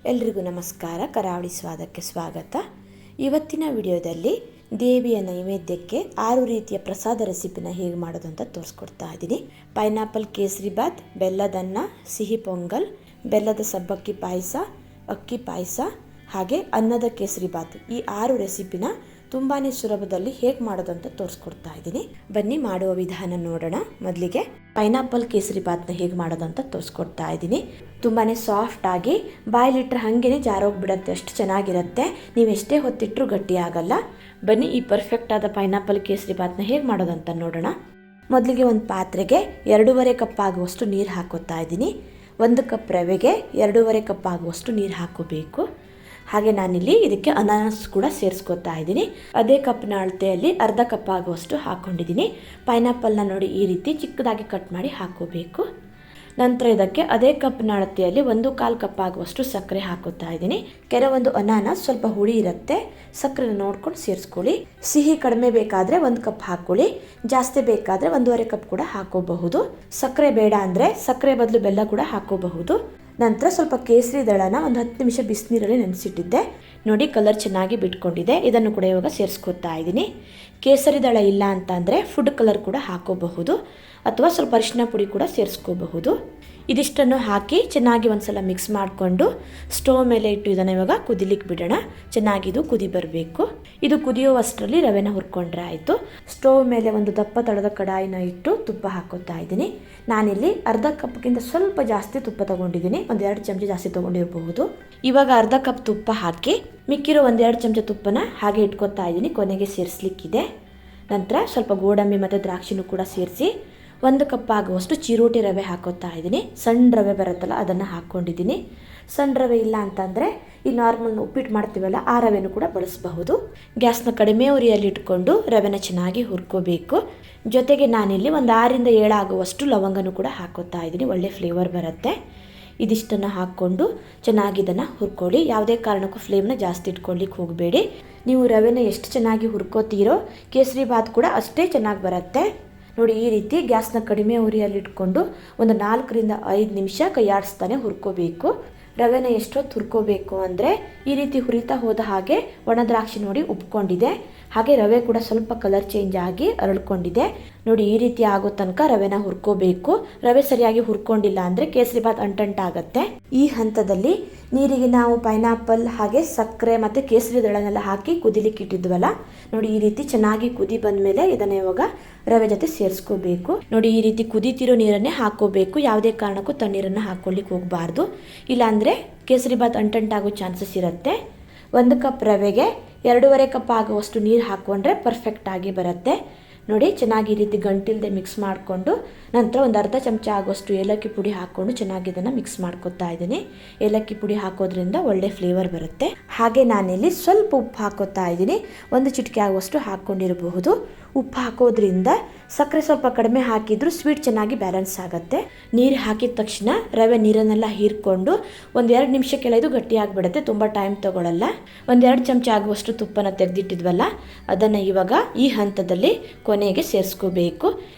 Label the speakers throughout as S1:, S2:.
S1: ಎಲ್ರಿಗೂ ನಮಸ್ಕಾರ. ಕರಾವಳಿ ಸ್ವಾದಕ್ಕೆ ಸ್ವಾಗತ. ಇವತ್ತಿನ ವಿಡಿಯೋದಲ್ಲಿ ದೇವಿಯ ನೈವೇದ್ಯಕ್ಕೆ 6 ರೀತಿಯ ಪ್ರಸಾದ ರೆಸಿಪಿನ ಹೇಗೆ ಮಾಡೋದು ಅಂತ ತೋರಿಸ್ಕೊಡ್ತಾ ಇದ್ದೀನಿ. ಪೈನಾಪಲ್ ಕೇಸರಿ ಬಾತ್, ಬೆಲ್ಲದನ್ನ, ಸಿಹಿ ಪೊಂಗಲ್, ಬೆಲ್ಲದ ಸಬ್ಬಕ್ಕಿ ಪಾಯಸ, ಅಕ್ಕಿ ಪಾಯಸ ಹಾಗೆ ಅನ್ನದ ಕೇಸರಿ ಬಾತ್, ಈ 6 ರೆಸಿಪಿನ ತುಂಬಾ ಸುಲಭದಲ್ಲಿ ಹೇಗೆ ಮಾಡೋದು ಅಂತ ತೋರಿಸ್ಕೊಡ್ತಾ ಇದ್ದೀನಿ. ಬನ್ನಿ ಮಾಡುವ ವಿಧಾನ ನೋಡೋಣ. ಮೊದಲಿಗೆ ಪೈನಾಪಲ್ ಕೇಸರಿ ಬಾತ್ನ ಹೇಗೆ ಮಾಡೋದು ಅಂತ ತೋರಿಸ್ಕೊಡ್ತಾ ಇದ್ದೀನಿ. ತುಂಬಾ ಸಾಫ್ಟ್ ಆಗಿ ಬಾಯಲ್ಲಿಟ್ಟರೆ ಹಾಗೇನೆ ಜಾರೋಗ್ಬಿಡತ್ತೆ, ಅಷ್ಟು ಚೆನ್ನಾಗಿರುತ್ತೆ. ನೀವು ಎಷ್ಟೇ ಹೊತ್ತಿಟ್ಟರೂ ಗಟ್ಟಿ ಆಗಲ್ಲ. ಬನ್ನಿ ಈ ಪರ್ಫೆಕ್ಟ್ ಆದ ಪೈನಾಪಲ್ ಕೇಸರಿ ಬಾತ್ನ ಹೇಗೆ ಮಾಡೋದು ಅಂತ ನೋಡೋಣ. ಮೊದಲಿಗೆ ಒಂದು ಪಾತ್ರೆಗೆ 2.5 ಕಪ್ ಆಗುವಷ್ಟು ನೀರು ಹಾಕೋತಾ ಇದ್ದೀನಿ. 1 ಕಪ್ ರವೆಗೆ 2.5 ಕಪ್ ಆಗುವಷ್ಟು ನೀರು ಹಾಕೋಬೇಕು. ಹಾಗೆ ನಾನಿಲ್ಲಿ ಇದಕ್ಕೆ ಅನಾನಸ್ ಕೂಡ ಸೇರಿಸ್ಕೊತಾ ಇದ್ದೀನಿ. ಅದೇ ಕಪ್ನ ಅಳತೆಯಲ್ಲಿ ಅರ್ಧ ಕಪ್ ಆಗುವಷ್ಟು ಹಾಕ್ಕೊಂಡಿದ್ದೀನಿ. ಪೈನಾಪಲ್ನ ನೋಡಿ ಈ ರೀತಿ ಚಿಕ್ಕದಾಗಿ ಕಟ್ ಮಾಡಿ ಹಾಕೋಬೇಕು. ನಂತರ ಇದಕ್ಕೆ ಅದೇ ಕಪ್ನ ಅಳತೆಯಲ್ಲಿ 1/4 ಕಪ್ ಆಗುವಷ್ಟು ಸಕ್ಕರೆ ಹಾಕೋತಾ ಇದ್ದೀನಿ. ಕೆಲವೊಂದು ಅನಾನಸ್ ಸ್ವಲ್ಪ ಹುಳಿ ಇರುತ್ತೆ, ಸಕ್ಕರೆನ ನೋಡ್ಕೊಂಡು ಸೇರಿಸ್ಕೊಳ್ಳಿ. ಸಿಹಿ ಕಡಿಮೆ ಬೇಕಾದರೆ 1 ಕಪ್ ಹಾಕ್ಕೊಳ್ಳಿ, ಜಾಸ್ತಿ ಬೇಕಾದರೆ 1.5 ಕಪ್ ಕೂಡ ಹಾಕೋಬಹುದು. ಸಕ್ಕರೆ ಬೇಡ ಅಂದರೆ ಸಕ್ಕರೆ ಬದಲು ಬೆಲ್ಲ ಕೂಡ ಹಾಕೋಬಹುದು. ನಂತರ ಸ್ವಲ್ಪ ಕೇಸರಿ ದಳನ ಒಂದು 10 ನಿಮಿಷ ಬಿಸಿನೀರಲ್ಲಿ ನೆನೆಸಿಟ್ಟಿದ್ದೆ. ನೋಡಿ ಕಲರ್ ಚೆನ್ನಾಗಿ ಬಿಟ್ಕೊಂಡಿದೆ. ಇದನ್ನು ಕೂಡ ಇವಾಗ ಸೇರಿಸ್ಕೊತಾ ಇದ್ದೀನಿ. ಕೇಸರಿ ದಳ ಇಲ್ಲ ಅಂತ ಅಂದರೆ ಫುಡ್ ಕಲರ್ ಕೂಡ ಹಾಕೋಬಹುದು, ಅಥವಾ ಸ್ವಲ್ಪ ಅರಿಶಿನ ಪುಡಿ ಕೂಡ ಸೇರಿಸ್ಕೋಬಹುದು. ಇದಿಷ್ಟನ್ನು ಹಾಕಿ ಚೆನ್ನಾಗಿ ಒಂದ್ಸಲ ಮಿಕ್ಸ್ ಮಾಡಿಕೊಂಡು ಸ್ಟೋವ್ ಮೇಲೆ ಇಟ್ಟು ಇದನ್ನು ಇವಾಗ ಕುದಿಲಿಕ್ಕೆ ಬಿಡೋಣ. ಚೆನ್ನಾಗಿದು ಕುದಿ ಬರಬೇಕು. ಇದು ಕುದಿಯುವಷ್ಟರಲ್ಲಿ ರವೆನ ಹುರ್ಕೊಂಡ್ರೆ ಆಯಿತು. ಸ್ಟೋವ್ ಮೇಲೆ ಒಂದು ದಪ್ಪ ತಳದ ಕಡಾಯಿನ ಇಟ್ಟು ತುಪ್ಪ ಹಾಕೋತಾ ಇದ್ದೀನಿ. ನಾನಿಲ್ಲಿ ಅರ್ಧ ಕಪ್ಗಿಂತ ಸ್ವಲ್ಪ ಜಾಸ್ತಿ ತುಪ್ಪ ತೊಗೊಂಡಿದ್ದೀನಿ, 1-2 ಚಮಚ ಜಾಸ್ತಿ ತೊಗೊಂಡಿರಬಹುದು. ಇವಾಗ ಅರ್ಧ ಕಪ್ ತುಪ್ಪ ಹಾಕಿ ಮಿಕ್ಕಿರೋ 1-2 ಚಮಚ ತುಪ್ಪನ ಹಾಗೆ ಇಟ್ಕೊತಾ ಇದ್ದೀನಿ, ಕೊನೆಗೆ ಸೇರಿಸ್ಲಿಕ್ಕಿದೆ. ನಂತರ ಸ್ವಲ್ಪ ಗೋಡಂಬಿ ಮತ್ತು ದ್ರಾಕ್ಷಿನೂ ಕೂಡ ಸೇರಿಸಿ 1 ಕಪ್ ಆಗುವಷ್ಟು ಚಿರೋಟಿ ರವೆ ಹಾಕೋತಾ ಇದ್ದೀನಿ. ಸಣ್ಣ ರವೆ ಬರುತ್ತಲ್ಲ ಅದನ್ನು ಹಾಕ್ಕೊಂಡಿದ್ದೀನಿ. ಸಣ್ಣ ರವೆ ಇಲ್ಲ ಅಂತಂದರೆ ಈ ನಾರ್ಮಲ್ ಉಪ್ಪಿಟ್ಟು ಮಾಡ್ತೀವಲ್ಲ ಆ ರವೆನೂ ಕೂಡ ಬಳಸಬಹುದು. ಗ್ಯಾಸ್ನ ಕಡಿಮೆ ಉರಿಯಲ್ಲಿ ಇಟ್ಕೊಂಡು ರವೆನ ಚೆನ್ನಾಗಿ ಹುರ್ಕೋಬೇಕು. ಜೊತೆಗೆ ನಾನಿಲ್ಲಿ ಒಂದು 6-7 ಆಗುವಷ್ಟು ಲವಂಗನೂ ಕೂಡ ಹಾಕೋತಾ ಇದ್ದೀನಿ, ಒಳ್ಳೆ ಫ್ಲೇವರ್ ಬರುತ್ತೆ. ಇದಿಷ್ಟನ್ನು ಹಾಕ್ಕೊಂಡು ಚೆನ್ನಾಗಿ ಇದನ್ನು ಹುರ್ಕೊಳ್ಳಿ. ಯಾವುದೇ ಕಾರಣಕ್ಕೂ ಫ್ಲೇಮ್ನ ಜಾಸ್ತಿ ಇಟ್ಕೊಳ್ಳಿಕ್ಕೆ ಹೋಗಬೇಡಿ. ನೀವು ರವೆನ ಎಷ್ಟು ಚೆನ್ನಾಗಿ ಹುರ್ಕೋತೀರೋ ಕೇಸರಿ ಬಾತ್ ಕೂಡ ಅಷ್ಟೇ ಚೆನ್ನಾಗಿ ಬರುತ್ತೆ. ನೋಡಿ ಈ ರೀತಿ ಗ್ಯಾಸ್ನ ಕಡಿಮೆ ಉರಿಯಲ್ಲಿ ಇಟ್ಕೊಂಡು ಒಂದು 4-5 ನಿಮಿಷ ಕೈಯಾಡಿಸ್ತಾನೆ ಹುರ್ಕೋಬೇಕು. ರವೆನ ಎಷ್ಟೊತ್ತು ಹುರ್ಕೋಬೇಕು ಅಂದರೆ ಈ ರೀತಿ ಹುರಿತಾ ಹೋದ ಹಾಗೆ ಒಣ ದ್ರಾಕ್ಷಿ ನೋಡಿ ಉಪ್ಕೊಂಡಿದೆ, ಹಾಗೆ ರವೆ ಕೂಡ ಸ್ವಲ್ಪ ಕಲರ್ ಚೇಂಜ್ ಆಗಿ ಅರಳ್ಕೊಂಡಿದೆ. ನೋಡಿ ಈ ರೀತಿ ಆಗೋ ತನಕ ರವೆನ ಹುರ್ಕೋಬೇಕು. ರವೆ ಸರಿಯಾಗಿ ಹುರ್ಕೊಂಡಿಲ್ಲ ಅಂದರೆ ಕೇಸರಿ ಬಾತ್ ಅಂಟಂಟಾಗತ್ತೆ. ಈ ಹಂತದಲ್ಲಿ ನೀರಿಗೆ ನಾವು ಪೈನಾಪಲ್ ಹಾಗೆ ಸಕ್ಕರೆ ಮತ್ತು ಕೇಸರಿ ದಳನೆಲ್ಲ ಹಾಕಿ ಕುದಿಲಿಕ್ಕೆ ಇಟ್ಟಿದ್ವಲ್ಲ, ನೋಡಿ ಈ ರೀತಿ ಚೆನ್ನಾಗಿ ಕುದಿ ಬಂದಮೇಲೆ ಇದನ್ನು ಇವಾಗ ರವೆ ಜೊತೆ ಸೇರಿಸ್ಕೋಬೇಕು. ನೋಡಿ ಈ ರೀತಿ ಕುದಿತಿರೋ ನೀರನ್ನೇ ಹಾಕೋಬೇಕು, ಯಾವುದೇ ಕಾರಣಕ್ಕೂ ತಣ್ಣೀರನ್ನು ಹಾಕ್ಕೊಳ್ಳಿಕ್ಕೆ ಹೋಗಬಾರ್ದು, ಇಲ್ಲಾಂದರೆ ಕೇಸರಿ ಬಾತ್ ಅಂಟಂಟಾಗೋ ಚಾನ್ಸಸ್ ಇರುತ್ತೆ. 1 ಕಪ್ ರವೆಗೆ 2.5 ಕಪ್ ಆಗುವಷ್ಟು ನೀರು ಹಾಕ್ಕೊಂಡ್ರೆ ಪರ್ಫೆಕ್ಟಾಗಿ ಬರುತ್ತೆ. ನೋಡಿ ಚೆನ್ನಾಗಿ ಈ ರೀತಿ ಗಂಟಿಲ್ಲದೆ ಮಿಕ್ಸ್ ಮಾಡಿಕೊಂಡು ನಂತರ ಒಂದು ಅರ್ಧ ಚಮಚ ಆಗುವಷ್ಟು ಏಲಕ್ಕಿ ಪುಡಿ ಹಾಕ್ಕೊಂಡು ಚೆನ್ನಾಗಿ ಇದನ್ನು ಮಿಕ್ಸ್ ಮಾಡ್ಕೊತಾ ಇದ್ದೀನಿ. ಏಲಕ್ಕಿ ಪುಡಿ ಹಾಕೋದ್ರಿಂದ ಒಳ್ಳೆ ಫ್ಲೇವರ್ ಬರುತ್ತೆ. ಹಾಗೆ ನಾನಿಲ್ಲಿ ಸ್ವಲ್ಪ ಉಪ್ಪು ಹಾಕೋತಾ ಇದ್ದೀನಿ, 1 ಚಿಟಿಕೆ ಆಗುವಷ್ಟು ಹಾಕ್ಕೊಂಡಿರಬಹುದು. ಉಪ್ಪು ಹಾಕೋದ್ರಿಂದ ಸಕ್ಕರೆ ಸ್ವಲ್ಪ ಕಡಿಮೆ ಹಾಕಿದ್ರು ಸ್ವೀಟ್ ಚೆನ್ನಾಗಿ ಬ್ಯಾಲೆನ್ಸ್ ಆಗುತ್ತೆ. ನೀರು ಹಾಕಿದ ತಕ್ಷಣ ರವೆ ನೀರನ್ನೆಲ್ಲ ಹೀರ್ಕೊಂಡು 1-2 ನಿಮಿಷ ಕೆಳಗೆ ಗಟ್ಟಿ ಆಗಿಬಿಡುತ್ತೆ, ತುಂಬ ಟೈಮ್ ತೊಗೊಳ್ಳಲ್ಲ. 1-2 ಚಮಚ ಆಗುವಷ್ಟು ತುಪ್ಪನ ತೆಗೆದಿಟ್ಟಿದ್ವಲ್ಲ ಅದನ್ನು ಇವಾಗ ಈ ಹಂತದಲ್ಲಿ ಕೊನೆಗೆ ಸೇರಿಸ್ಕೋಬೇಕು.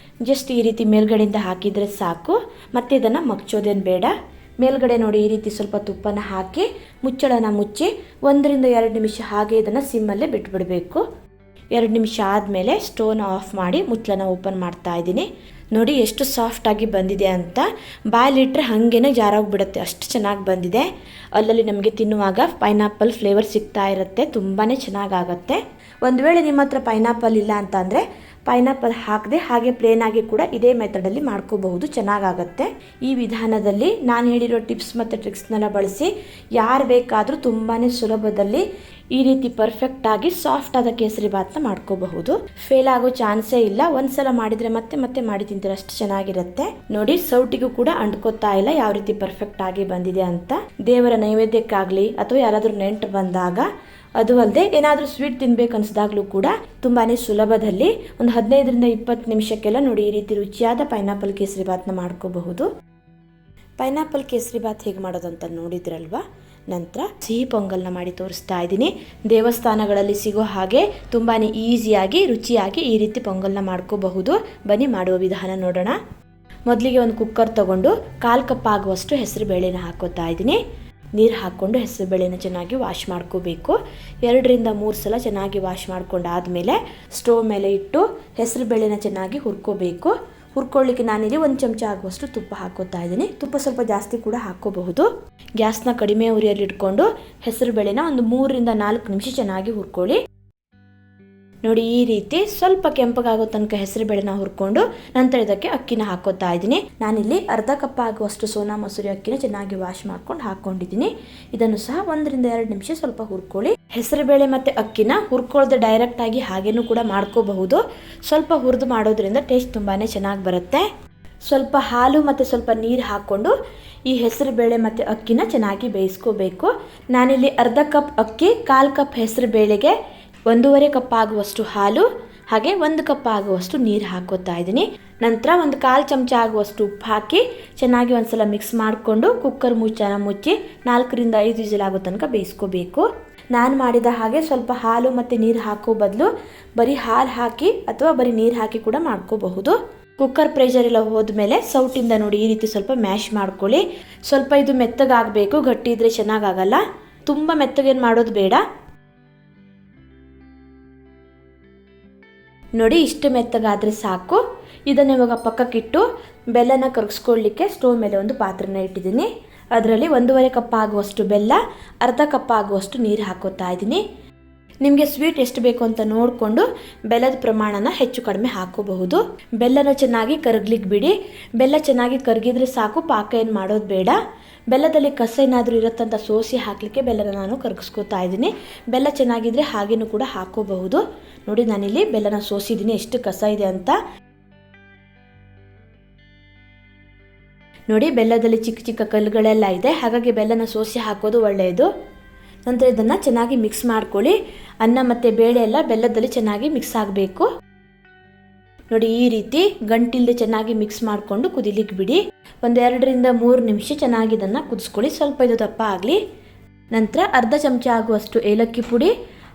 S1: ಜಸ್ಟ್ ಈ ರೀತಿ ಮೇಲ್ಗಡೆಯಿಂದ ಹಾಕಿದರೆ ಸಾಕು, ಮತ್ತೆ ಇದನ್ನು ಮಗ್ಚೋದೇನು ಬೇಡ. ಮೇಲ್ಗಡೆ ನೋಡಿ ಈ ರೀತಿ ಸ್ವಲ್ಪ ತುಪ್ಪನ ಹಾಕಿ ಮುಚ್ಚಳನ ಮುಚ್ಚಿ 1-2 ನಿಮಿಷ ಹಾಗೆ ಇದನ್ನು ಸಿಮ್ಮಲ್ಲೇ ಬಿಟ್ಬಿಡಬೇಕು. 2 ನಿಮಿಷ ಆದಮೇಲೆ ಸ್ಟೋವ್ನ ಆಫ್ ಮಾಡಿ ಮುಚ್ಚಳನ ಓಪನ್ ಮಾಡ್ತಾ ಇದ್ದೀನಿ. ನೋಡಿ ಎಷ್ಟು ಸಾಫ್ಟಾಗಿ ಬಂದಿದೆ ಅಂತ, ಬಾಯಲ್ಲಿಟ್ಟರೆ ಹಾಗೇನೆ ಜಾರೋಗ್ಬಿಡುತ್ತೆ, ಅಷ್ಟು ಚೆನ್ನಾಗಿ ಬಂದಿದೆ. ಅಲ್ಲಲ್ಲಿ ನಮಗೆ ತಿನ್ನುವಾಗ ಪೈನಾಪಲ್ ಫ್ಲೇವರ್ ಸಿಗ್ತಾ ಇರುತ್ತೆ, ತುಂಬಾ ಚೆನ್ನಾಗಾಗತ್ತೆ. ಒಂದು ವೇಳೆ ನಿಮ್ಮ ಹತ್ರ ಪೈನಾಪಲ್ ಇಲ್ಲ ಅಂತ ಅಂದರೆ ಪೈನಾಪಲ್ ಹಾಕದೆ ಹಾಗೆ ಪ್ಲೇನಾಗಿ ಕೂಡ ಇದೇ ಮೆಥಡಲ್ಲಿ ಮಾಡ್ಕೋಬಹುದು, ಚೆನ್ನಾಗಾಗತ್ತೆ. ಈ ವಿಧಾನದಲ್ಲಿ ನಾನು ಹೇಳಿರೋ ಟಿಪ್ಸ್ ಮತ್ತು ಟ್ರಿಕ್ಸ್ನೆಲ್ಲ ಬಳಸಿ ಯಾರು ಬೇಕಾದರೂ ತುಂಬಾ ಸುಲಭದಲ್ಲಿ ಈ ರೀತಿ ಪರ್ಫೆಕ್ಟಾಗಿ ಸಾಫ್ಟ್ ಆದ ಕೇಸರಿ ಬಾತ್ನ ಮಾಡ್ಕೋಬಹುದು. ಫೇಲ್ ಆಗೋ ಚಾನ್ಸೇ ಇಲ್ಲ. ಒಂದ್ಸಲ ಮಾಡಿದರೆ ಮತ್ತೆ ಮತ್ತೆ ಮಾಡಿ ತಿಂತೀರ, ಅಷ್ಟು ಚೆನ್ನಾಗಿರುತ್ತೆ. ನೋಡಿ ಸೌಟಿಗೂ ಕೂಡ ಅಂಟ್ಕೋತಾ ಇಲ್ಲ, ಯಾವ ರೀತಿ ಪರ್ಫೆಕ್ಟ್ ಆಗಿ ಬಂದಿದೆ ಅಂತ. ದೇವರ ನೈವೇದ್ಯಕ್ಕಾಗಲಿ ಅಥವಾ ಯಾರಾದರೂ ನೆಂಟು ಬಂದಾಗ, ಅದು ಅಲ್ಲದೆ ಏನಾದರೂ ಸ್ವೀಟ್ ತಿನ್ಬೇಕು ಅನಿಸಿದಾಗಲೂ ಕೂಡ ತುಂಬಾ ಸುಲಭದಲ್ಲಿ ಒಂದು 15-20 ನಿಮಿಷಕ್ಕೆಲ್ಲ ನೋಡಿ ಈ ರೀತಿ ರುಚಿಯಾದ ಪೈನಾಪಲ್ ಕೇಸರಿ ಬಾತ್ನ ಮಾಡ್ಕೋಬಹುದು. ಪೈನಾಪಲ್ ಕೇಸರಿ ಬಾತ್ ಹೇಗೆ ಮಾಡೋದು ಅಂತ ನೋಡಿದ್ರಲ್ವಾ. ನಂತರ ಸಿಹಿ ಪೊಂಗಲ್ನ ಮಾಡಿ ತೋರಿಸ್ತಾ ಇದ್ದೀನಿ. ದೇವಸ್ಥಾನಗಳಲ್ಲಿ ಸಿಗೋ ಹಾಗೆ ತುಂಬಾ ಈಸಿಯಾಗಿ ರುಚಿಯಾಗಿ ಈ ರೀತಿ ಪೊಂಗಲ್ನ ಮಾಡ್ಕೋಬಹುದು. ಬನ್ನಿ ಮಾಡುವ ವಿಧಾನ ನೋಡೋಣ. ಮೊದಲಿಗೆ ಒಂದು ಕುಕ್ಕರ್ ತೊಗೊಂಡು 1/4 ಕಪ್ ಆಗುವಷ್ಟು ಹೆಸರು ಬೇಳೆನ ಹಾಕೋತಾ ಇದ್ದೀನಿ. ನೀರು ಹಾಕ್ಕೊಂಡು ಹೆಸರುಬೇಳೆನ ಚೆನ್ನಾಗಿ ವಾಶ್ ಮಾಡ್ಕೋಬೇಕು. 2-3 ಸಲ ಚೆನ್ನಾಗಿ ವಾಶ್ ಮಾಡ್ಕೊಂಡಾದಮೇಲೆ ಸ್ಟವ್ ಮೇಲೆ ಇಟ್ಟು ಹೆಸರುಬೇಳೆನ ಚೆನ್ನಾಗಿ ಹುರ್ಕೋಬೇಕು. ಹುರ್ಕೊಳ್ಳಿಕ್ಕೆ ನಾನಿಲ್ಲಿ 1 ಚಮಚ ಆಗುವಷ್ಟು ತುಪ್ಪ ಹಾಕೋತಾ ಇದ್ದೀನಿ. ತುಪ್ಪ ಸ್ವಲ್ಪ ಜಾಸ್ತಿ ಕೂಡ ಹಾಕ್ಕೋಬಹುದು. ಗ್ಯಾಸ್ನ ಕಡಿಮೆ ಉರಿಯಲ್ಲಿ ಇಟ್ಕೊಂಡು ಹೆಸರುಬೇಳೆನ ಒಂದು 3-4 ನಿಮಿಷ ಚೆನ್ನಾಗಿ ಹುರ್ಕೊಳ್ಳಿ. ನೋಡಿ, ಈ ರೀತಿ ಸ್ವಲ್ಪ ಕೆಂಪಗಾಗೋ ತನಕ ಹೆಸರುಬೇಳೆನ ಹುರ್ಕೊಂಡು ನಂತರ ಇದಕ್ಕೆ ಅಕ್ಕಿನ ಹಾಕೋತಾ ಇದ್ದೀನಿ. ನಾನಿಲ್ಲಿ ಅರ್ಧ ಕಪ್ ಆಗುವಷ್ಟು ಸೋನಾ ಮಸೂರಿ ಅಕ್ಕಿನ ಚೆನ್ನಾಗಿ ವಾಶ್ ಮಾಡ್ಕೊಂಡು ಹಾಕೊಂಡಿದ್ದೀನಿ. ಇದನ್ನು ಸಹ 1-2 ನಿಮಿಷ ಸ್ವಲ್ಪ ಹುರ್ಕೊಳ್ಳಿ. ಹೆಸರುಬೇಳೆ ಮತ್ತು ಅಕ್ಕಿನ ಹುರ್ಕೊಳ್ಳದೆ ಡೈರೆಕ್ಟ್ ಆಗಿ ಹಾಗೇನೂ ಕೂಡ ಮಾಡ್ಕೋಬಹುದು. ಸ್ವಲ್ಪ ಹುರಿದು ಮಾಡೋದ್ರಿಂದ ಟೇಸ್ಟ್ ತುಂಬಾ ಚೆನ್ನಾಗಿ ಬರುತ್ತೆ. ಸ್ವಲ್ಪ ಹಾಲು ಮತ್ತು ಸ್ವಲ್ಪ ನೀರು ಹಾಕ್ಕೊಂಡು ಈ ಹೆಸರುಬೇಳೆ ಮತ್ತು ಅಕ್ಕಿನ ಚೆನ್ನಾಗಿ ಬೇಯಿಸ್ಕೋಬೇಕು. ನಾನಿಲ್ಲಿ ಅರ್ಧ ಕಪ್ ಅಕ್ಕಿ, 1/4 ಕಪ್ ಹೆಸರುಬೇಳೆಗೆ 1.5 ಕಪ್ ಆಗುವಷ್ಟು ಹಾಲು ಹಾಗೆ 1 ಕಪ್ ಆಗುವಷ್ಟು ನೀರು ಹಾಕೋತಾ ಇದ್ದೀನಿ. ನಂತರ 1/4 ಚಮಚ ಆಗುವಷ್ಟು ಉಪ್ಪು ಹಾಕಿ ಚೆನ್ನಾಗಿ ಒಂದ್ಸಲ ಮಿಕ್ಸ್ ಮಾಡಿಕೊಂಡು ಕುಕ್ಕರ್ ಮುಚ್ಚನ ಮುಚ್ಚಿ 4-5 ವಿಸಿಲ್ ಆಗೋ ತನಕ ಬೇಯಿಸ್ಕೋಬೇಕು. ನಾನು ಮಾಡಿದ ಹಾಗೆ ಸ್ವಲ್ಪ ಹಾಲು ಮತ್ತು ನೀರು ಹಾಕೋ ಬದಲು ಬರೀ ಹಾಲು ಹಾಕಿ ಅಥವಾ ಬರೀ ನೀರು ಹಾಕಿ ಕೂಡ ಮಾಡ್ಕೋಬಹುದು. ಕುಕ್ಕರ್ ಪ್ರೆಷರ್ ಎಲ್ಲ ಹೋದ್ಮೇಲೆ ಸೌಟಿಂದ ನೋಡಿ ಈ ರೀತಿ ಸ್ವಲ್ಪ ಮ್ಯಾಶ್ ಮಾಡ್ಕೊಳ್ಳಿ. ಸ್ವಲ್ಪ ಇದು ಮೆತ್ತಗಾಗಬೇಕು, ಗಟ್ಟಿ ಇದ್ರೆ ಚೆನ್ನಾಗಾಗಲ್ಲ. ತುಂಬ ಮೆತ್ತಗೇನು ಮಾಡೋದು ಬೇಡ. ನೋಡಿ, ಇಷ್ಟು ಮೆತ್ತಗಾದರೆ ಸಾಕು. ಇದನ್ನು ಇವಾಗ ಪಕ್ಕಕ್ಕಿಟ್ಟು ಬೆಲ್ಲನ ಕರಗಿಸ್ಕೊಳ್ಳಿಕ್ಕೆ ಸ್ಟವ್ ಮೇಲೆ ಒಂದು ಪಾತ್ರೆನ ಇಟ್ಟಿದ್ದೀನಿ. ಅದರಲ್ಲಿ 1.5 ಕಪ್ ಆಗುವಷ್ಟು ಬೆಲ್ಲ, ಅರ್ಧ ಕಪ್ ಆಗುವಷ್ಟು ನೀರು ಹಾಕೋತಾ ಇದ್ದೀನಿ. ನಿಮಗೆ ಸ್ವೀಟ್ ಎಷ್ಟು ಬೇಕು ಅಂತ ನೋಡಿಕೊಂಡು ಬೆಲ್ಲದ ಪ್ರಮಾಣನ ಹೆಚ್ಚು ಕಡಿಮೆ ಹಾಕೋಬಹುದು. ಬೆಲ್ಲನ ಚೆನ್ನಾಗಿ ಕರಗ್ಲಿಕ್ಕೆ ಬಿಡಿ. ಬೆಲ್ಲ ಚೆನ್ನಾಗಿ ಕರಗಿದ್ರೆ ಸಾಕು, ಪಾಕ ಏನು ಮಾಡೋದು ಬೇಡ. ಬೆಲ್ಲದಲ್ಲಿ ಕಸ ಏನಾದರೂ ಇರುತ್ತಂತ ಸೋಸಿ ಹಾಕಲಿಕ್ಕೆ ಬೆಲ್ಲನ ನಾನು ಕರಗಿಸ್ಕೋತಾ ಇದ್ದೀನಿ. ಬೆಲ್ಲ ಚೆನ್ನಾಗಿದ್ರೆ ಹಾಗೇನೂ ಕೂಡ ಹಾಕೋಬಹುದು. ನೋಡಿ, ನಾನಿಲ್ಲಿ ಬೆಲ್ಲನ ಸೋಸಿದ್ದೀನಿ ಎಷ್ಟು ಕಸ ಇದೆ ಅಂತ. ನೋಡಿ, ಬೆಲ್ಲದಲ್ಲಿ ಚಿಕ್ಕ ಚಿಕ್ಕ ಕಲ್ಲುಗಳೆಲ್ಲ ಇದೆ, ಹಾಗಾಗಿ ಬೆಲ್ಲನ ಸೋಸಿ ಹಾಕೋದು ಒಳ್ಳೆಯದು. ನಂತರ ಇದನ್ನು ಚೆನ್ನಾಗಿ ಮಿಕ್ಸ್ ಮಾಡ್ಕೊಳ್ಳಿ. ಅನ್ನ ಮತ್ತು ಬೇಳೆ ಎಲ್ಲ ಬೆಲ್ಲದಲ್ಲಿ ಚೆನ್ನಾಗಿ ಮಿಕ್ಸ್ ಆಗಬೇಕು. ನೋಡಿ, ಈ ರೀತಿ ಗಂಟಿಲ್ಲದೆ ಚೆನ್ನಾಗಿ ಮಿಕ್ಸ್ ಮಾಡಿಕೊಂಡು ಕುದಿಲಿಕ್ಕೆ ಬಿಡಿ. 2-3 ನಿಮಿಷ ಚೆನ್ನಾಗಿ ಇದನ್ನು ಕುದಿಸ್ಕೊಳ್ಳಿ. ಸ್ವಲ್ಪ ಇದು ದಪ್ಪ ಆಗಲಿ. ನಂತರ ಅರ್ಧ ಚಮಚ ಆಗುವಷ್ಟು ಏಲಕ್ಕಿ ಪುಡಿ,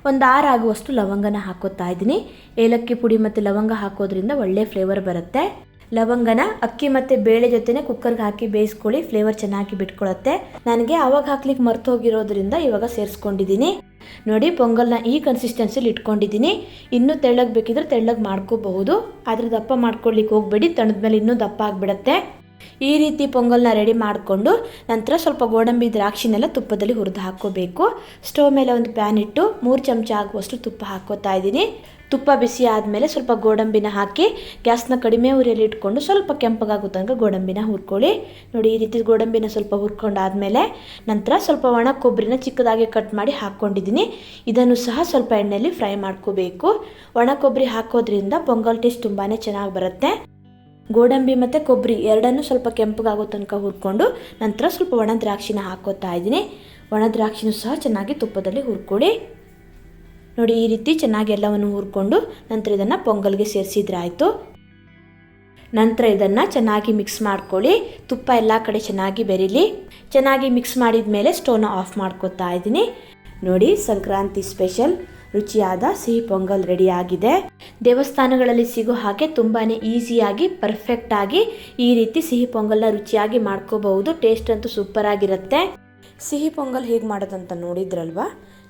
S1: 6 ಆಗುವಷ್ಟು ಲವಂಗನ ಹಾಕೋತಾ ಇದ್ದೀನಿ. ಏಲಕ್ಕಿ ಪುಡಿ ಮತ್ತು ಲವಂಗ ಹಾಕೋದ್ರಿಂದ ಒಳ್ಳೆ ಫ್ಲೇವರ್ ಬರುತ್ತೆ. ಲವಂಗನ ಅಕ್ಕಿ ಮತ್ತು ಬೇಳೆ ಜೊತೆನೆ ಕುಕ್ಕರ್ಗೆ ಹಾಕಿ ಬೇಯಿಸ್ಕೊಳ್ಳಿ, ಫ್ಲೇವರ್ ಚೆನ್ನಾಗಿ ಬಿಟ್ಕೊಳ್ಳುತ್ತೆ. ನನಗೆ ಆವಾಗ ಹಾಕ್ಲಿಕ್ಕೆ ಮರ್ತು ಹೋಗಿರೋದ್ರಿಂದ ಇವಾಗ ಸೇರಿಸ್ಕೊಂಡಿದ್ದೀನಿ. ನೋಡಿ, ಪೊಂಗಲ್ನ ಈ ಕನ್ಸಿಸ್ಟೆನ್ಸಿಲಿ ಇಟ್ಕೊಂಡಿದ್ದೀನಿ. ಇನ್ನೂ ತೆಳ್ಳಗೆ ಬೇಕಿದ್ರೆ ತೆಳ್ಳಗೆ ಮಾಡ್ಕೋಬಹುದು, ಆದರೆ ದಪ್ಪ ಮಾಡ್ಕೊಳ್ಳಿಕ್ಕೆ ಹೋಗಬೇಡಿ, ತಣ್ಣದ್ಮೇಲೆ ಇನ್ನೂ ದಪ್ಪ ಆಗಿಬಿಡತ್ತೆ. ಈ ರೀತಿ ಪೊಂಗಲ್ನ ರೆಡಿ ಮಾಡಿಕೊಂಡು ನಂತರ ಸ್ವಲ್ಪ ಗೋಡಂಬಿ ದ್ರಾಕ್ಷಿನೆಲ್ಲ ತುಪ್ಪದಲ್ಲಿ ಹುರಿದು ಹಾಕ್ಕೋಬೇಕು. ಸ್ಟವ್ ಮೇಲೆ ಒಂದು ಪ್ಯಾನ್ ಇಟ್ಟು 3 ಚಮಚ ಆಗುವಷ್ಟು ತುಪ್ಪ ಹಾಕ್ಕೋತಾ ಇದ್ದೀನಿ. ತುಪ್ಪ ಬಿಸಿ ಆದಮೇಲೆ ಸ್ವಲ್ಪ ಗೋಡಂಬಿನ ಹಾಕಿ ಗ್ಯಾಸ್ನ ಕಡಿಮೆ ಉರಿಯಲ್ಲಿ ಇಟ್ಕೊಂಡು ಸ್ವಲ್ಪ ಕೆಂಪಗಾಗೋ ತನಕ ಗೋಡಂಬಿನ ಹುರ್ಕೊಳ್ಳಿ. ನೋಡಿ, ಈ ರೀತಿ ಗೋಡಂಬಿನ ಸ್ವಲ್ಪ ಹುರ್ಕೊಂಡಾದಮೇಲೆ ನಂತರ ಸ್ವಲ್ಪ ಒಣ ಕೊಬ್ಬರಿನ ಚಿಕ್ಕದಾಗಿ ಕಟ್ ಮಾಡಿ ಹಾಕ್ಕೊಂಡಿದ್ದೀನಿ. ಇದನ್ನು ಸಹ ಸ್ವಲ್ಪ ಎಣ್ಣೆಯಲ್ಲಿ ಫ್ರೈ ಮಾಡ್ಕೋಬೇಕು. ಒಣ ಕೊಬ್ಬರಿ ಹಾಕೋದ್ರಿಂದ ಪೊಂಗಲ್ ಟೇಸ್ಟ್ ತುಂಬಾ ಚೆನ್ನಾಗಿ ಬರುತ್ತೆ. ಗೋಡಂಬಿ ಮತ್ತು ಕೊಬ್ಬರಿ ಎರಡನ್ನೂ ಸ್ವಲ್ಪ ಕೆಂಪಗಾಗೋ ತನಕ ಹುರ್ಕೊಂಡು ನಂತರ ಸ್ವಲ್ಪ ಒಣ ದ್ರಾಕ್ಷಿನ ಹಾಕೋತಾ ಇದ್ದೀನಿ. ಒಣ ದ್ರಾಕ್ಷಿನೂ ಸಹ ಚೆನ್ನಾಗಿ ತುಪ್ಪದಲ್ಲಿ ಹುರ್ಕೊಳ್ಳಿ. ನೋಡಿ, ಈ ರೀತಿ ಚೆನ್ನಾಗಿ ಎಲ್ಲವನ್ನು ಹುರ್ಕೊಂಡು ನಂತರ ಇದನ್ನು ಪೊಂಗಲ್ಗೆ ಸೇರಿಸಿದ್ರಾಯಿತು. ನಂತರ ಇದನ್ನು ಚೆನ್ನಾಗಿ ಮಿಕ್ಸ್ ಮಾಡ್ಕೊಳ್ಳಿ. ತುಪ್ಪ ಎಲ್ಲ ಕಡೆ ಚೆನ್ನಾಗಿ ಬೆರೀಲಿ. ಚೆನ್ನಾಗಿ ಮಿಕ್ಸ್ ಮಾಡಿದ ಮೇಲೆ ಸ್ಟವ್ನ ಆಫ್ ಮಾಡ್ಕೋತಾ ಇದ್ದೀನಿ. ನೋಡಿ, ಸಂಕ್ರಾಂತಿ ಸ್ಪೆಷಲ್ ರುಚಿಯಾದ ಸಿಹಿ ಪೊಂಗಲ್ ರೆಡಿ ಆಗಿದೆ. ದೇವಸ್ಥಾನಗಳಲ್ಲಿ ಸಿಗೋ ಹಾಗೆ ತುಂಬಾ ಈಸಿಯಾಗಿ ಪರ್ಫೆಕ್ಟಾಗಿ ಈ ರೀತಿ ಸಿಹಿ ಪೊಂಗಲ್ನ ರುಚಿಯಾಗಿ ಮಾಡ್ಕೋಬಹುದು. ಟೇಸ್ಟ್ ಅಂತೂ ಸೂಪರ್ ಆಗಿರುತ್ತೆ. ಸಿಹಿ ಪೊಂಗಲ್ ಹೇಗೆ ಮಾಡೋದಂತ ನೋಡಿದ್ರಲ್ವಾ.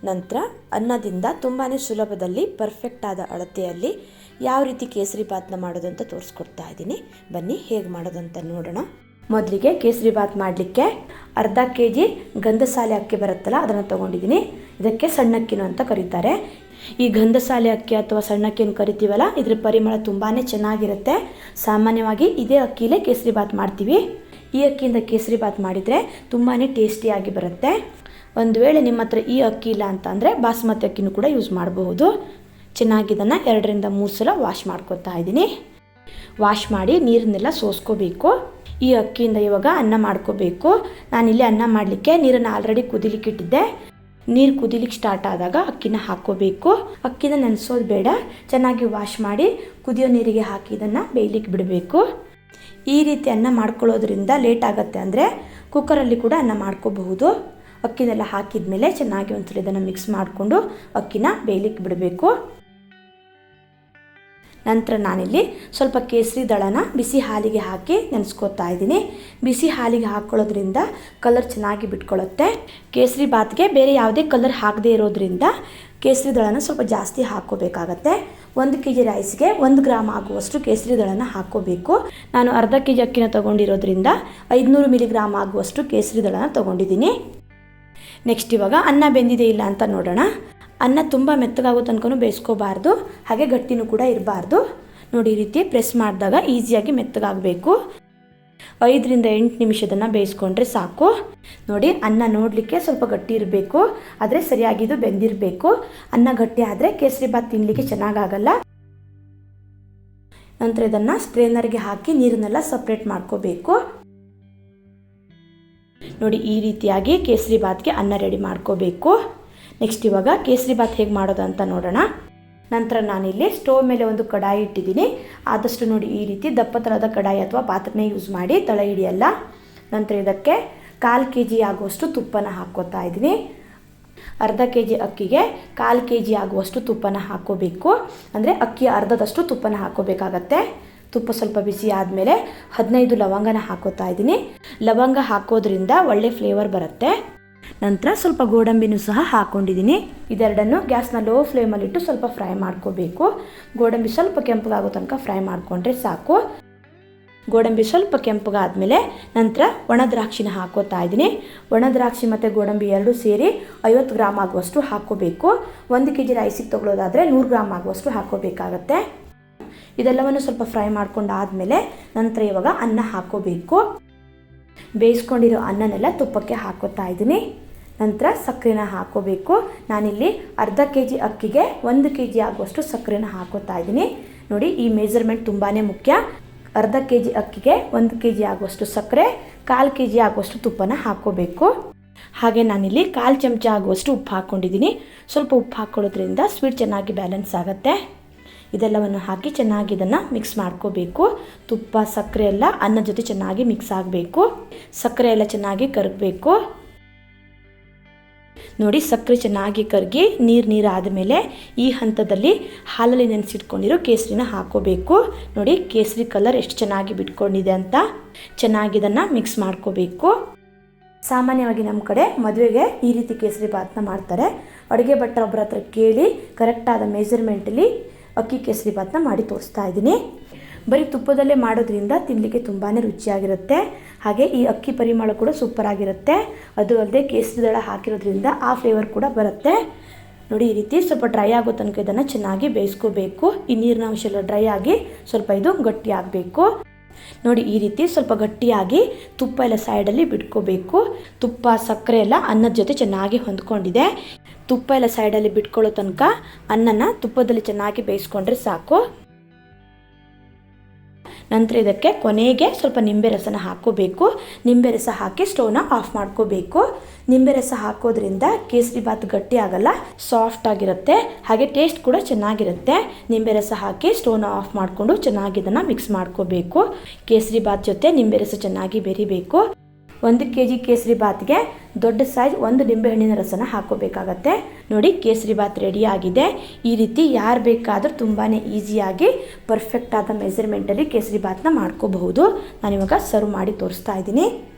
S1: ನಂತರ ಅನ್ನದಿಂದ ತುಂಬಾ ಸುಲಭದಲ್ಲಿ ಪರ್ಫೆಕ್ಟ್ ಆದ ಅಳತೆಯಲ್ಲಿ ಯಾವ ರೀತಿ ಕೇಸರಿ ಬಾತ್ನ ಮಾಡೋದಂತ ತೋರಿಸ್ಕೊಡ್ತಾ ಇದ್ದೀನಿ. ಬನ್ನಿ ಹೇಗೆ ಮಾಡೋದಂತ ನೋಡೋಣ. ಮೊದಲಿಗೆ ಕೇಸರಿ ಬಾತ್ ಮಾಡಲಿಕ್ಕೆ ಅರ್ಧ kg ಗಂಧಸಾಲೆ ಅಕ್ಕಿ ಬರುತ್ತಲ್ಲ ಅದನ್ನು ತೊಗೊಂಡಿದ್ದೀನಿ. ಇದಕ್ಕೆ ಸಣ್ಣಕ್ಕಿನೂ ಅಂತ ಕರೀತಾರೆ. ಈ ಗಂಧಸಾಲೆ ಅಕ್ಕಿ ಅಥವಾ ಸಣ್ಣಕ್ಕಿಯನ್ನು ಕರಿತೀವಲ್ಲ, ಇದ್ರ ಪರಿಮಳ ತುಂಬಾ ಚೆನ್ನಾಗಿರುತ್ತೆ. ಸಾಮಾನ್ಯವಾಗಿ ಇದೇ ಅಕ್ಕಿಲೇ ಕೇಸರಿ ಬಾತ್ ಮಾಡ್ತೀವಿ. ಈ ಅಕ್ಕಿಯಿಂದ ಕೇಸರಿ ಬಾತ್ ಮಾಡಿದರೆ ತುಂಬಾ ಟೇಸ್ಟಿಯಾಗಿ ಬರುತ್ತೆ. ಒಂದು ವೇಳೆ ನಿಮ್ಮ ಹತ್ರ ಈ ಅಕ್ಕಿ ಇಲ್ಲ ಅಂತ ಅಂದರೆ ಬಾಸ್ಮತಿ ಅಕ್ಕಿನೂ ಕೂಡ ಯೂಸ್ ಮಾಡಬಹುದು. ಚೆನ್ನಾಗಿ ಇದನ್ನು 2-3 ಸಲ ವಾಶ್ ಮಾಡ್ಕೊತಾ ಇದ್ದೀನಿ. ವಾಶ್ ಮಾಡಿ ನೀರನ್ನೆಲ್ಲ ಸೋಸ್ಕೋಬೇಕು. ಈ ಅಕ್ಕಿಯಿಂದ ಇವಾಗ ಅನ್ನ ಮಾಡ್ಕೋಬೇಕು. ನಾನಿಲ್ಲಿ ಅನ್ನ ಮಾಡಲಿಕ್ಕೆ ನೀರನ್ನು ಆಲ್ರೆಡಿ ಕುದಿಲಿಕ್ಕೆ ಇಟ್ಟಿದ್ದೆ. ನೀರು ಕುದಿಲಿಕ್ಕೆ ಸ್ಟಾರ್ಟ್ ಆದಾಗ ಅಕ್ಕಿನ ಹಾಕ್ಕೋಬೇಕು. ಅಕ್ಕಿನ ನೆನೆಸೋದು ಬೇಡ, ಚೆನ್ನಾಗಿ ವಾಶ್ ಮಾಡಿ ಕುದಿಯೋ ನೀರಿಗೆ ಹಾಕಿ ಇದನ್ನು ಬೇಯಲಿಕ್ಕೆ ಬಿಡಬೇಕು. ಈ ರೀತಿ ಅನ್ನ ಮಾಡ್ಕೊಳ್ಳೋದ್ರಿಂದ ಲೇಟ್ ಆಗುತ್ತೆ ಅಂದರೆ ಕುಕ್ಕರಲ್ಲಿ ಕೂಡ ಅನ್ನ ಮಾಡ್ಕೋಬಹುದು. ಅಕ್ಕಿನೆಲ್ಲ ಹಾಕಿದ ಮೇಲೆ ಚೆನ್ನಾಗಿ ಒಂದ್ಸಲ ಇದನ್ನು ಮಿಕ್ಸ್ ಮಾಡಿಕೊಂಡು ಅಕ್ಕಿನ ಬೇಯಲಿಕ್ಕೆ ಬಿಡಬೇಕು. ನಂತರ ನಾನಿಲ್ಲಿ ಸ್ವಲ್ಪ ಕೇಸರಿ ದಳನ ಬಿಸಿ ಹಾಲಿಗೆ ಹಾಕಿ ನೆನೆಸ್ಕೊತಾ ಇದ್ದೀನಿ. ಬಿಸಿ ಹಾಲಿಗೆ ಹಾಕ್ಕೊಳ್ಳೋದ್ರಿಂದ ಕಲರ್ ಚೆನ್ನಾಗಿ ಬಿಟ್ಕೊಳ್ಳುತ್ತೆ. ಕೇಸರಿ ಬಾತ್ಗೆ ಬೇರೆ ಯಾವುದೇ ಕಲರ್ ಹಾಕದೇ ಇರೋದ್ರಿಂದ ಕೇಸರಿ ದಳನ ಸ್ವಲ್ಪ ಜಾಸ್ತಿ ಹಾಕ್ಕೋಬೇಕಾಗತ್ತೆ. 1 kg ರೈಸ್ಗೆ 1 ಗ್ರಾಮ್ ಆಗುವಷ್ಟು ಕೇಸರಿ ದಳನ ಹಾಕ್ಕೋಬೇಕು. ನಾನು ಅರ್ಧ kg ಅಕ್ಕಿನ ತೊಗೊಂಡಿರೋದ್ರಿಂದ 500 ಮಿಲಿಗ್ರಾಮ್ ಆಗುವಷ್ಟು ಕೇಸರಿ ದಳನ ತೊಗೊಂಡಿದ್ದೀನಿ. ನೆಕ್ಸ್ಟ್ ಇವಾಗ ಅನ್ನ ಬೆಂದಿದೆ ಇಲ್ಲ ಅಂತ ನೋಡೋಣ. ಅನ್ನ ತುಂಬ ಮೆತ್ತಗಾಗೋ ತನಕ ಬೇಯಿಸ್ಕೋಬಾರ್ದು, ಹಾಗೆ ಗಟ್ಟಿನೂ ಕೂಡ ಇರಬಾರ್ದು. ನೋಡಿ, ಈ ರೀತಿ ಪ್ರೆಸ್ ಮಾಡಿದಾಗ ಈಸಿಯಾಗಿ ಮೆತ್ತಗಾಗಬೇಕು. 5 ರಿಂದ 8 ನಿಮಿಷದನ್ನು ಬೇಯಿಸ್ಕೊಂಡ್ರೆ ಸಾಕು. ನೋಡಿ, ಅನ್ನ ನೋಡಲಿಕ್ಕೆ ಸ್ವಲ್ಪ ಗಟ್ಟಿ ಇರಬೇಕು, ಆದರೆ ಸರಿಯಾಗಿದು ಬೆಂದಿರಬೇಕು. ಅನ್ನ ಗಟ್ಟಿ ಆದರೆ ಕೇಸರಿ ಬಾತ್ ತಿನ್ನಲಿಕ್ಕೆ ಚೆನ್ನಾಗಾಗಲ್ಲ. ನಂತರ ಇದನ್ನು ಸ್ಟ್ರೈನರ್ಗೆ ಹಾಕಿ ನೀರನ್ನೆಲ್ಲ ಸಪ್ರೇಟ್ ಮಾಡ್ಕೋಬೇಕು. ನೋಡಿ, ಈ ರೀತಿಯಾಗಿ ಕೇಸರಿ ಬಾತ್ಗೆ ಅನ್ನ ರೆಡಿ ಮಾಡ್ಕೋಬೇಕು. ನೆಕ್ಸ್ಟ್ ಇವಾಗ ಕೇಸರಿ ಬಾತ್ ಹೇಗೆ ಮಾಡೋದು ಅಂತ ನೋಡೋಣ. ನಂತರ ನಾನಿಲ್ಲಿ ಸ್ಟೋವ್ ಮೇಲೆ ಒಂದು ಕಡಾಯಿ ಇಟ್ಟಿದ್ದೀನಿ. ಆದಷ್ಟು ನೋಡಿ ಈ ರೀತಿ ದಪ್ಪ ತಳದ ಕಡಾಯಿ ಅಥವಾ ಪಾತ್ರೆನೇ ಯೂಸ್ ಮಾಡಿ, ತಳ ಹಿಡಿಯಲ್ಲ. ನಂತರ ಇದಕ್ಕೆ 1/4 kg ಆಗುವಷ್ಟು ತುಪ್ಪನ ಹಾಕ್ಕೋತಾ ಇದ್ದೀನಿ. ಅರ್ಧ kg ಅಕ್ಕಿಗೆ 1/4 kg ಆಗುವಷ್ಟು ತುಪ್ಪನ ಹಾಕ್ಕೋಬೇಕು. ಅಂದರೆ ಅಕ್ಕಿಯ ಅರ್ಧದಷ್ಟು ತುಪ್ಪನ ಹಾಕ್ಕೋಬೇಕಾಗತ್ತೆ. ತುಪ್ಪ ಸ್ವಲ್ಪ ಬಿಸಿ ಆದಮೇಲೆ 15 ಲವಂಗನ ಹಾಕ್ಕೋತಾ ಇದ್ದೀನಿ. ಲವಂಗ ಹಾಕೋದ್ರಿಂದ ಒಳ್ಳೆ ಫ್ಲೇವರ್ ಬರುತ್ತೆ. ನಂತರ ಸ್ವಲ್ಪ ಗೋಡಂಬಿನೂ ಸಹ ಹಾಕ್ಕೊಂಡಿದ್ದೀನಿ. ಇದೆರಡನ್ನು ಗ್ಯಾಸ್ನ ಲೋ ಫ್ಲೇಮಲ್ಲಿಟ್ಟು ಸ್ವಲ್ಪ ಫ್ರೈ ಮಾಡ್ಕೋಬೇಕು. ಗೋಡಂಬಿ ಸ್ವಲ್ಪ ಕೆಂಪಗಾಗೋ ತನಕ ಫ್ರೈ ಮಾಡಿಕೊಂಡ್ರೆ ಸಾಕು. ಗೋಡಂಬಿ ಸ್ವಲ್ಪ ಕೆಂಪಗಾದ್ಮೇಲೆ ನಂತರ ಒಣ ದ್ರಾಕ್ಷಿನ ಹಾಕೋತಾ ಇದ್ದೀನಿ. ಒಣ ದ್ರಾಕ್ಷಿ ಮತ್ತು ಗೋಡಂಬಿ ಎರಡೂ ಸೇರಿ 50 ಗ್ರಾಮ್ ಆಗುವಷ್ಟು ಹಾಕ್ಕೋಬೇಕು. 1 kg ರೈಸಿಗೆ ತೊಗೊಳೋದಾದರೆ 100 ಗ್ರಾಮ್ ಆಗುವಷ್ಟು ಹಾಕ್ಕೋಬೇಕಾಗತ್ತೆ. ಇದೆಲ್ಲವನ್ನು ಸ್ವಲ್ಪ ಫ್ರೈ ಮಾಡ್ಕೊಂಡಾದಮೇಲೆ ನಂತರ ಇವಾಗ ಅನ್ನ ಹಾಕ್ಕೋಬೇಕು. ಬೇಯಿಸ್ಕೊಂಡಿರೋ ಅನ್ನನೆಲ್ಲ ತುಪ್ಪಕ್ಕೆ ಹಾಕೋತಾ ಇದ್ದೀನಿ. ನಂತರ ಸಕ್ಕರೆನ ಹಾಕ್ಕೋಬೇಕು. ನಾನಿಲ್ಲಿ ಅರ್ಧ kg ಅಕ್ಕಿಗೆ 1 kg ಆಗುವಷ್ಟು ಸಕ್ಕರೆನ ಹಾಕೋತಾ ಇದ್ದೀನಿ. ನೋಡಿ, ಈ ಮೆಜರ್ಮೆಂಟ್ ತುಂಬಾ ಮುಖ್ಯ. ಅರ್ಧ kg ಅಕ್ಕಿಗೆ 1 kg ಆಗುವಷ್ಟು ಸಕ್ಕರೆ, 1/4 kg ಆಗುವಷ್ಟು ತುಪ್ಪನ ಹಾಕ್ಕೋಬೇಕು. ಹಾಗೆ ನಾನಿಲ್ಲಿ 1/4 ಚಮಚ ಆಗುವಷ್ಟು ಉಪ್ಪು ಹಾಕ್ಕೊಂಡಿದ್ದೀನಿ. ಸ್ವಲ್ಪ ಉಪ್ಪು ಹಾಕ್ಕೊಳ್ಳೋದ್ರಿಂದ ಸ್ವೀಟ್ ಚೆನ್ನಾಗಿ ಬ್ಯಾಲೆನ್ಸ್ ಆಗುತ್ತೆ. ಇದೆಲ್ಲವನ್ನು ಹಾಕಿ ಚೆನ್ನಾಗಿ ಇದನ್ನು ಮಿಕ್ಸ್ ಮಾಡ್ಕೋಬೇಕು. ತುಪ್ಪ ಸಕ್ಕರೆ ಎಲ್ಲ ಅನ್ನ ಜೊತೆ ಚೆನ್ನಾಗಿ ಮಿಕ್ಸ್ ಆಗಬೇಕು. ಸಕ್ಕರೆ ಎಲ್ಲ ಚೆನ್ನಾಗಿ ಕರಗಬೇಕು. ನೋಡಿ, ಸಕ್ಕರೆ ಚೆನ್ನಾಗಿ ಕರಗಿ ನೀರು ಆದಮೇಲೆ ಈ ಹಂತದಲ್ಲಿ ಹಾಲಲ್ಲಿ ನೆನೆಸಿಟ್ಕೊಂಡಿರೋ ಕೇಸರಿನ ಹಾಕ್ಕೋಬೇಕು. ನೋಡಿ, ಕೇಸರಿ ಕಲರ್ ಎಷ್ಟು ಚೆನ್ನಾಗಿ ಬಿಟ್ಕೊಂಡಿದೆ ಅಂತ. ಚೆನ್ನಾಗಿ ಇದನ್ನು ಮಿಕ್ಸ್ ಮಾಡ್ಕೋಬೇಕು. ಸಾಮಾನ್ಯವಾಗಿ ನಮ್ಮ ಕಡೆ ಮದುವೆಗೆ ಈ ರೀತಿ ಕೇಸರಿ ಬಾತ್ನ ಮಾಡ್ತಾರೆ. ಅಡುಗೆ ಭಟ್ರ ಒಬ್ಬರ ಹತ್ರ ಕೇಳಿ ಕರೆಕ್ಟಾದ ಮೆಜರ್ಮೆಂಟಲ್ಲಿ ಅಕ್ಕಿ ಕೇಸರಿ ಬಾತ್ನ ಮಾಡಿ ತೋರಿಸ್ತಾ ಇದ್ದೀನಿ. ಬರೀ ತುಪ್ಪದಲ್ಲೇ ಮಾಡೋದ್ರಿಂದ ತಿನ್ನಲಿಕ್ಕೆ ತುಂಬಾ ರುಚಿಯಾಗಿರುತ್ತೆ. ಹಾಗೆ ಈ ಅಕ್ಕಿ ಪರಿಮಳ ಕೂಡ ಸೂಪರ್ ಆಗಿರುತ್ತೆ. ಅದು ಅಲ್ಲದೆ ಕೇಸರಿ ದಳ ಹಾಕಿರೋದ್ರಿಂದ ಆ ಫ್ಲೇವರ್ ಕೂಡ ಬರುತ್ತೆ. ನೋಡಿ, ಈ ರೀತಿ ಸ್ವಲ್ಪ ಡ್ರೈ ಆಗೋ ತನಕ ಇದನ್ನು ಚೆನ್ನಾಗಿ ಬೇಯಿಸ್ಕೋಬೇಕು. ಈ ನೀರಿನ ಅಂಶ ಎಲ್ಲ ಡ್ರೈ ಆಗಿ ಸ್ವಲ್ಪ ಇದು ಗಟ್ಟಿ ಆಗಬೇಕು. ನೋಡಿ, ಈ ರೀತಿ ಸ್ವಲ್ಪ ಗಟ್ಟಿಯಾಗಿ ತುಪ್ಪ ಎಲ್ಲ ಸೈಡಲ್ಲಿ ಬಿಟ್ಕೋಬೇಕು. ತುಪ್ಪ ಸಕ್ಕರೆ ಎಲ್ಲ ಅನ್ನದ ಜೊತೆ ಚೆನ್ನಾಗಿ ಹೊಂದ್ಕೊಂಡಿದೆ. ತುಪ್ಪ ಎಲ್ಲ ಸೈಡಲ್ಲಿ ಬಿಟ್ಕೊಳ್ಳೋ ತನಕ ಅನ್ನನ ತುಪ್ಪದಲ್ಲಿ ಚೆನ್ನಾಗಿ ಬೇಯಿಸ್ಕೊಂಡ್ರೆ ಸಾಕು. ನಂತರ ಇದಕ್ಕೆ ಕೊನೆಗೆ ಸ್ವಲ್ಪ ನಿಂಬೆ ರಸನ ಹಾಕ್ಕೋಬೇಕು. ನಿಂಬೆ ರಸ ಹಾಕಿ ಸ್ಟವ್ನ ಆಫ್ ಮಾಡ್ಕೋಬೇಕು. ನಿಂಬೆ ರಸ ಹಾಕೋದ್ರಿಂದ ಕೇಸರಿ ಬಾತ್ ಗಟ್ಟಿ ಆಗಲ್ಲ, ಸಾಫ್ಟ್ ಆಗಿರುತ್ತೆ. ಹಾಗೆ ಟೇಸ್ಟ್ ಕೂಡ ಚೆನ್ನಾಗಿರುತ್ತೆ. ನಿಂಬೆ ರಸ ಹಾಕಿ ಸ್ಟವ್ನ ಆಫ್ ಮಾಡಿಕೊಂಡು ಚೆನ್ನಾಗಿ ಇದನ್ನು ಮಿಕ್ಸ್ ಮಾಡ್ಕೋಬೇಕು. ಕೇಸರಿ ಬಾತ್ ಜೊತೆ ನಿಂಬೆ ರಸ ಚೆನ್ನಾಗಿ ಬೆರಿಬೇಕು. 1 kg ಕೇಸರಿ ಬಾತ್ಗೆ ದೊಡ್ಡ ಸೈಜ್ 1 ನಿಂಬೆಹಣ್ಣಿನ ರಸನ ಹಾಕ್ಕೋಬೇಕಾಗತ್ತೆ. ನೋಡಿ, ಕೇಸರಿ ಬಾತ್ ರೆಡಿ ಆಗಿದೆ. ಈ ರೀತಿ ಯಾರು ಬೇಕಾದರೂ ತುಂಬಾ ಈಸಿಯಾಗಿ ಪರ್ಫೆಕ್ಟ್ ಆದ ಮೆಜರ್ಮೆಂಟಲ್ಲಿ ಕೇಸರಿ ಬಾತ್ನ ಮಾಡ್ಕೋಬಹುದು. ನಾನಿವಾಗ ಸರ್ವ್ ಮಾಡಿ ತೋರಿಸ್ತಾ ಇದ್ದೀನಿ.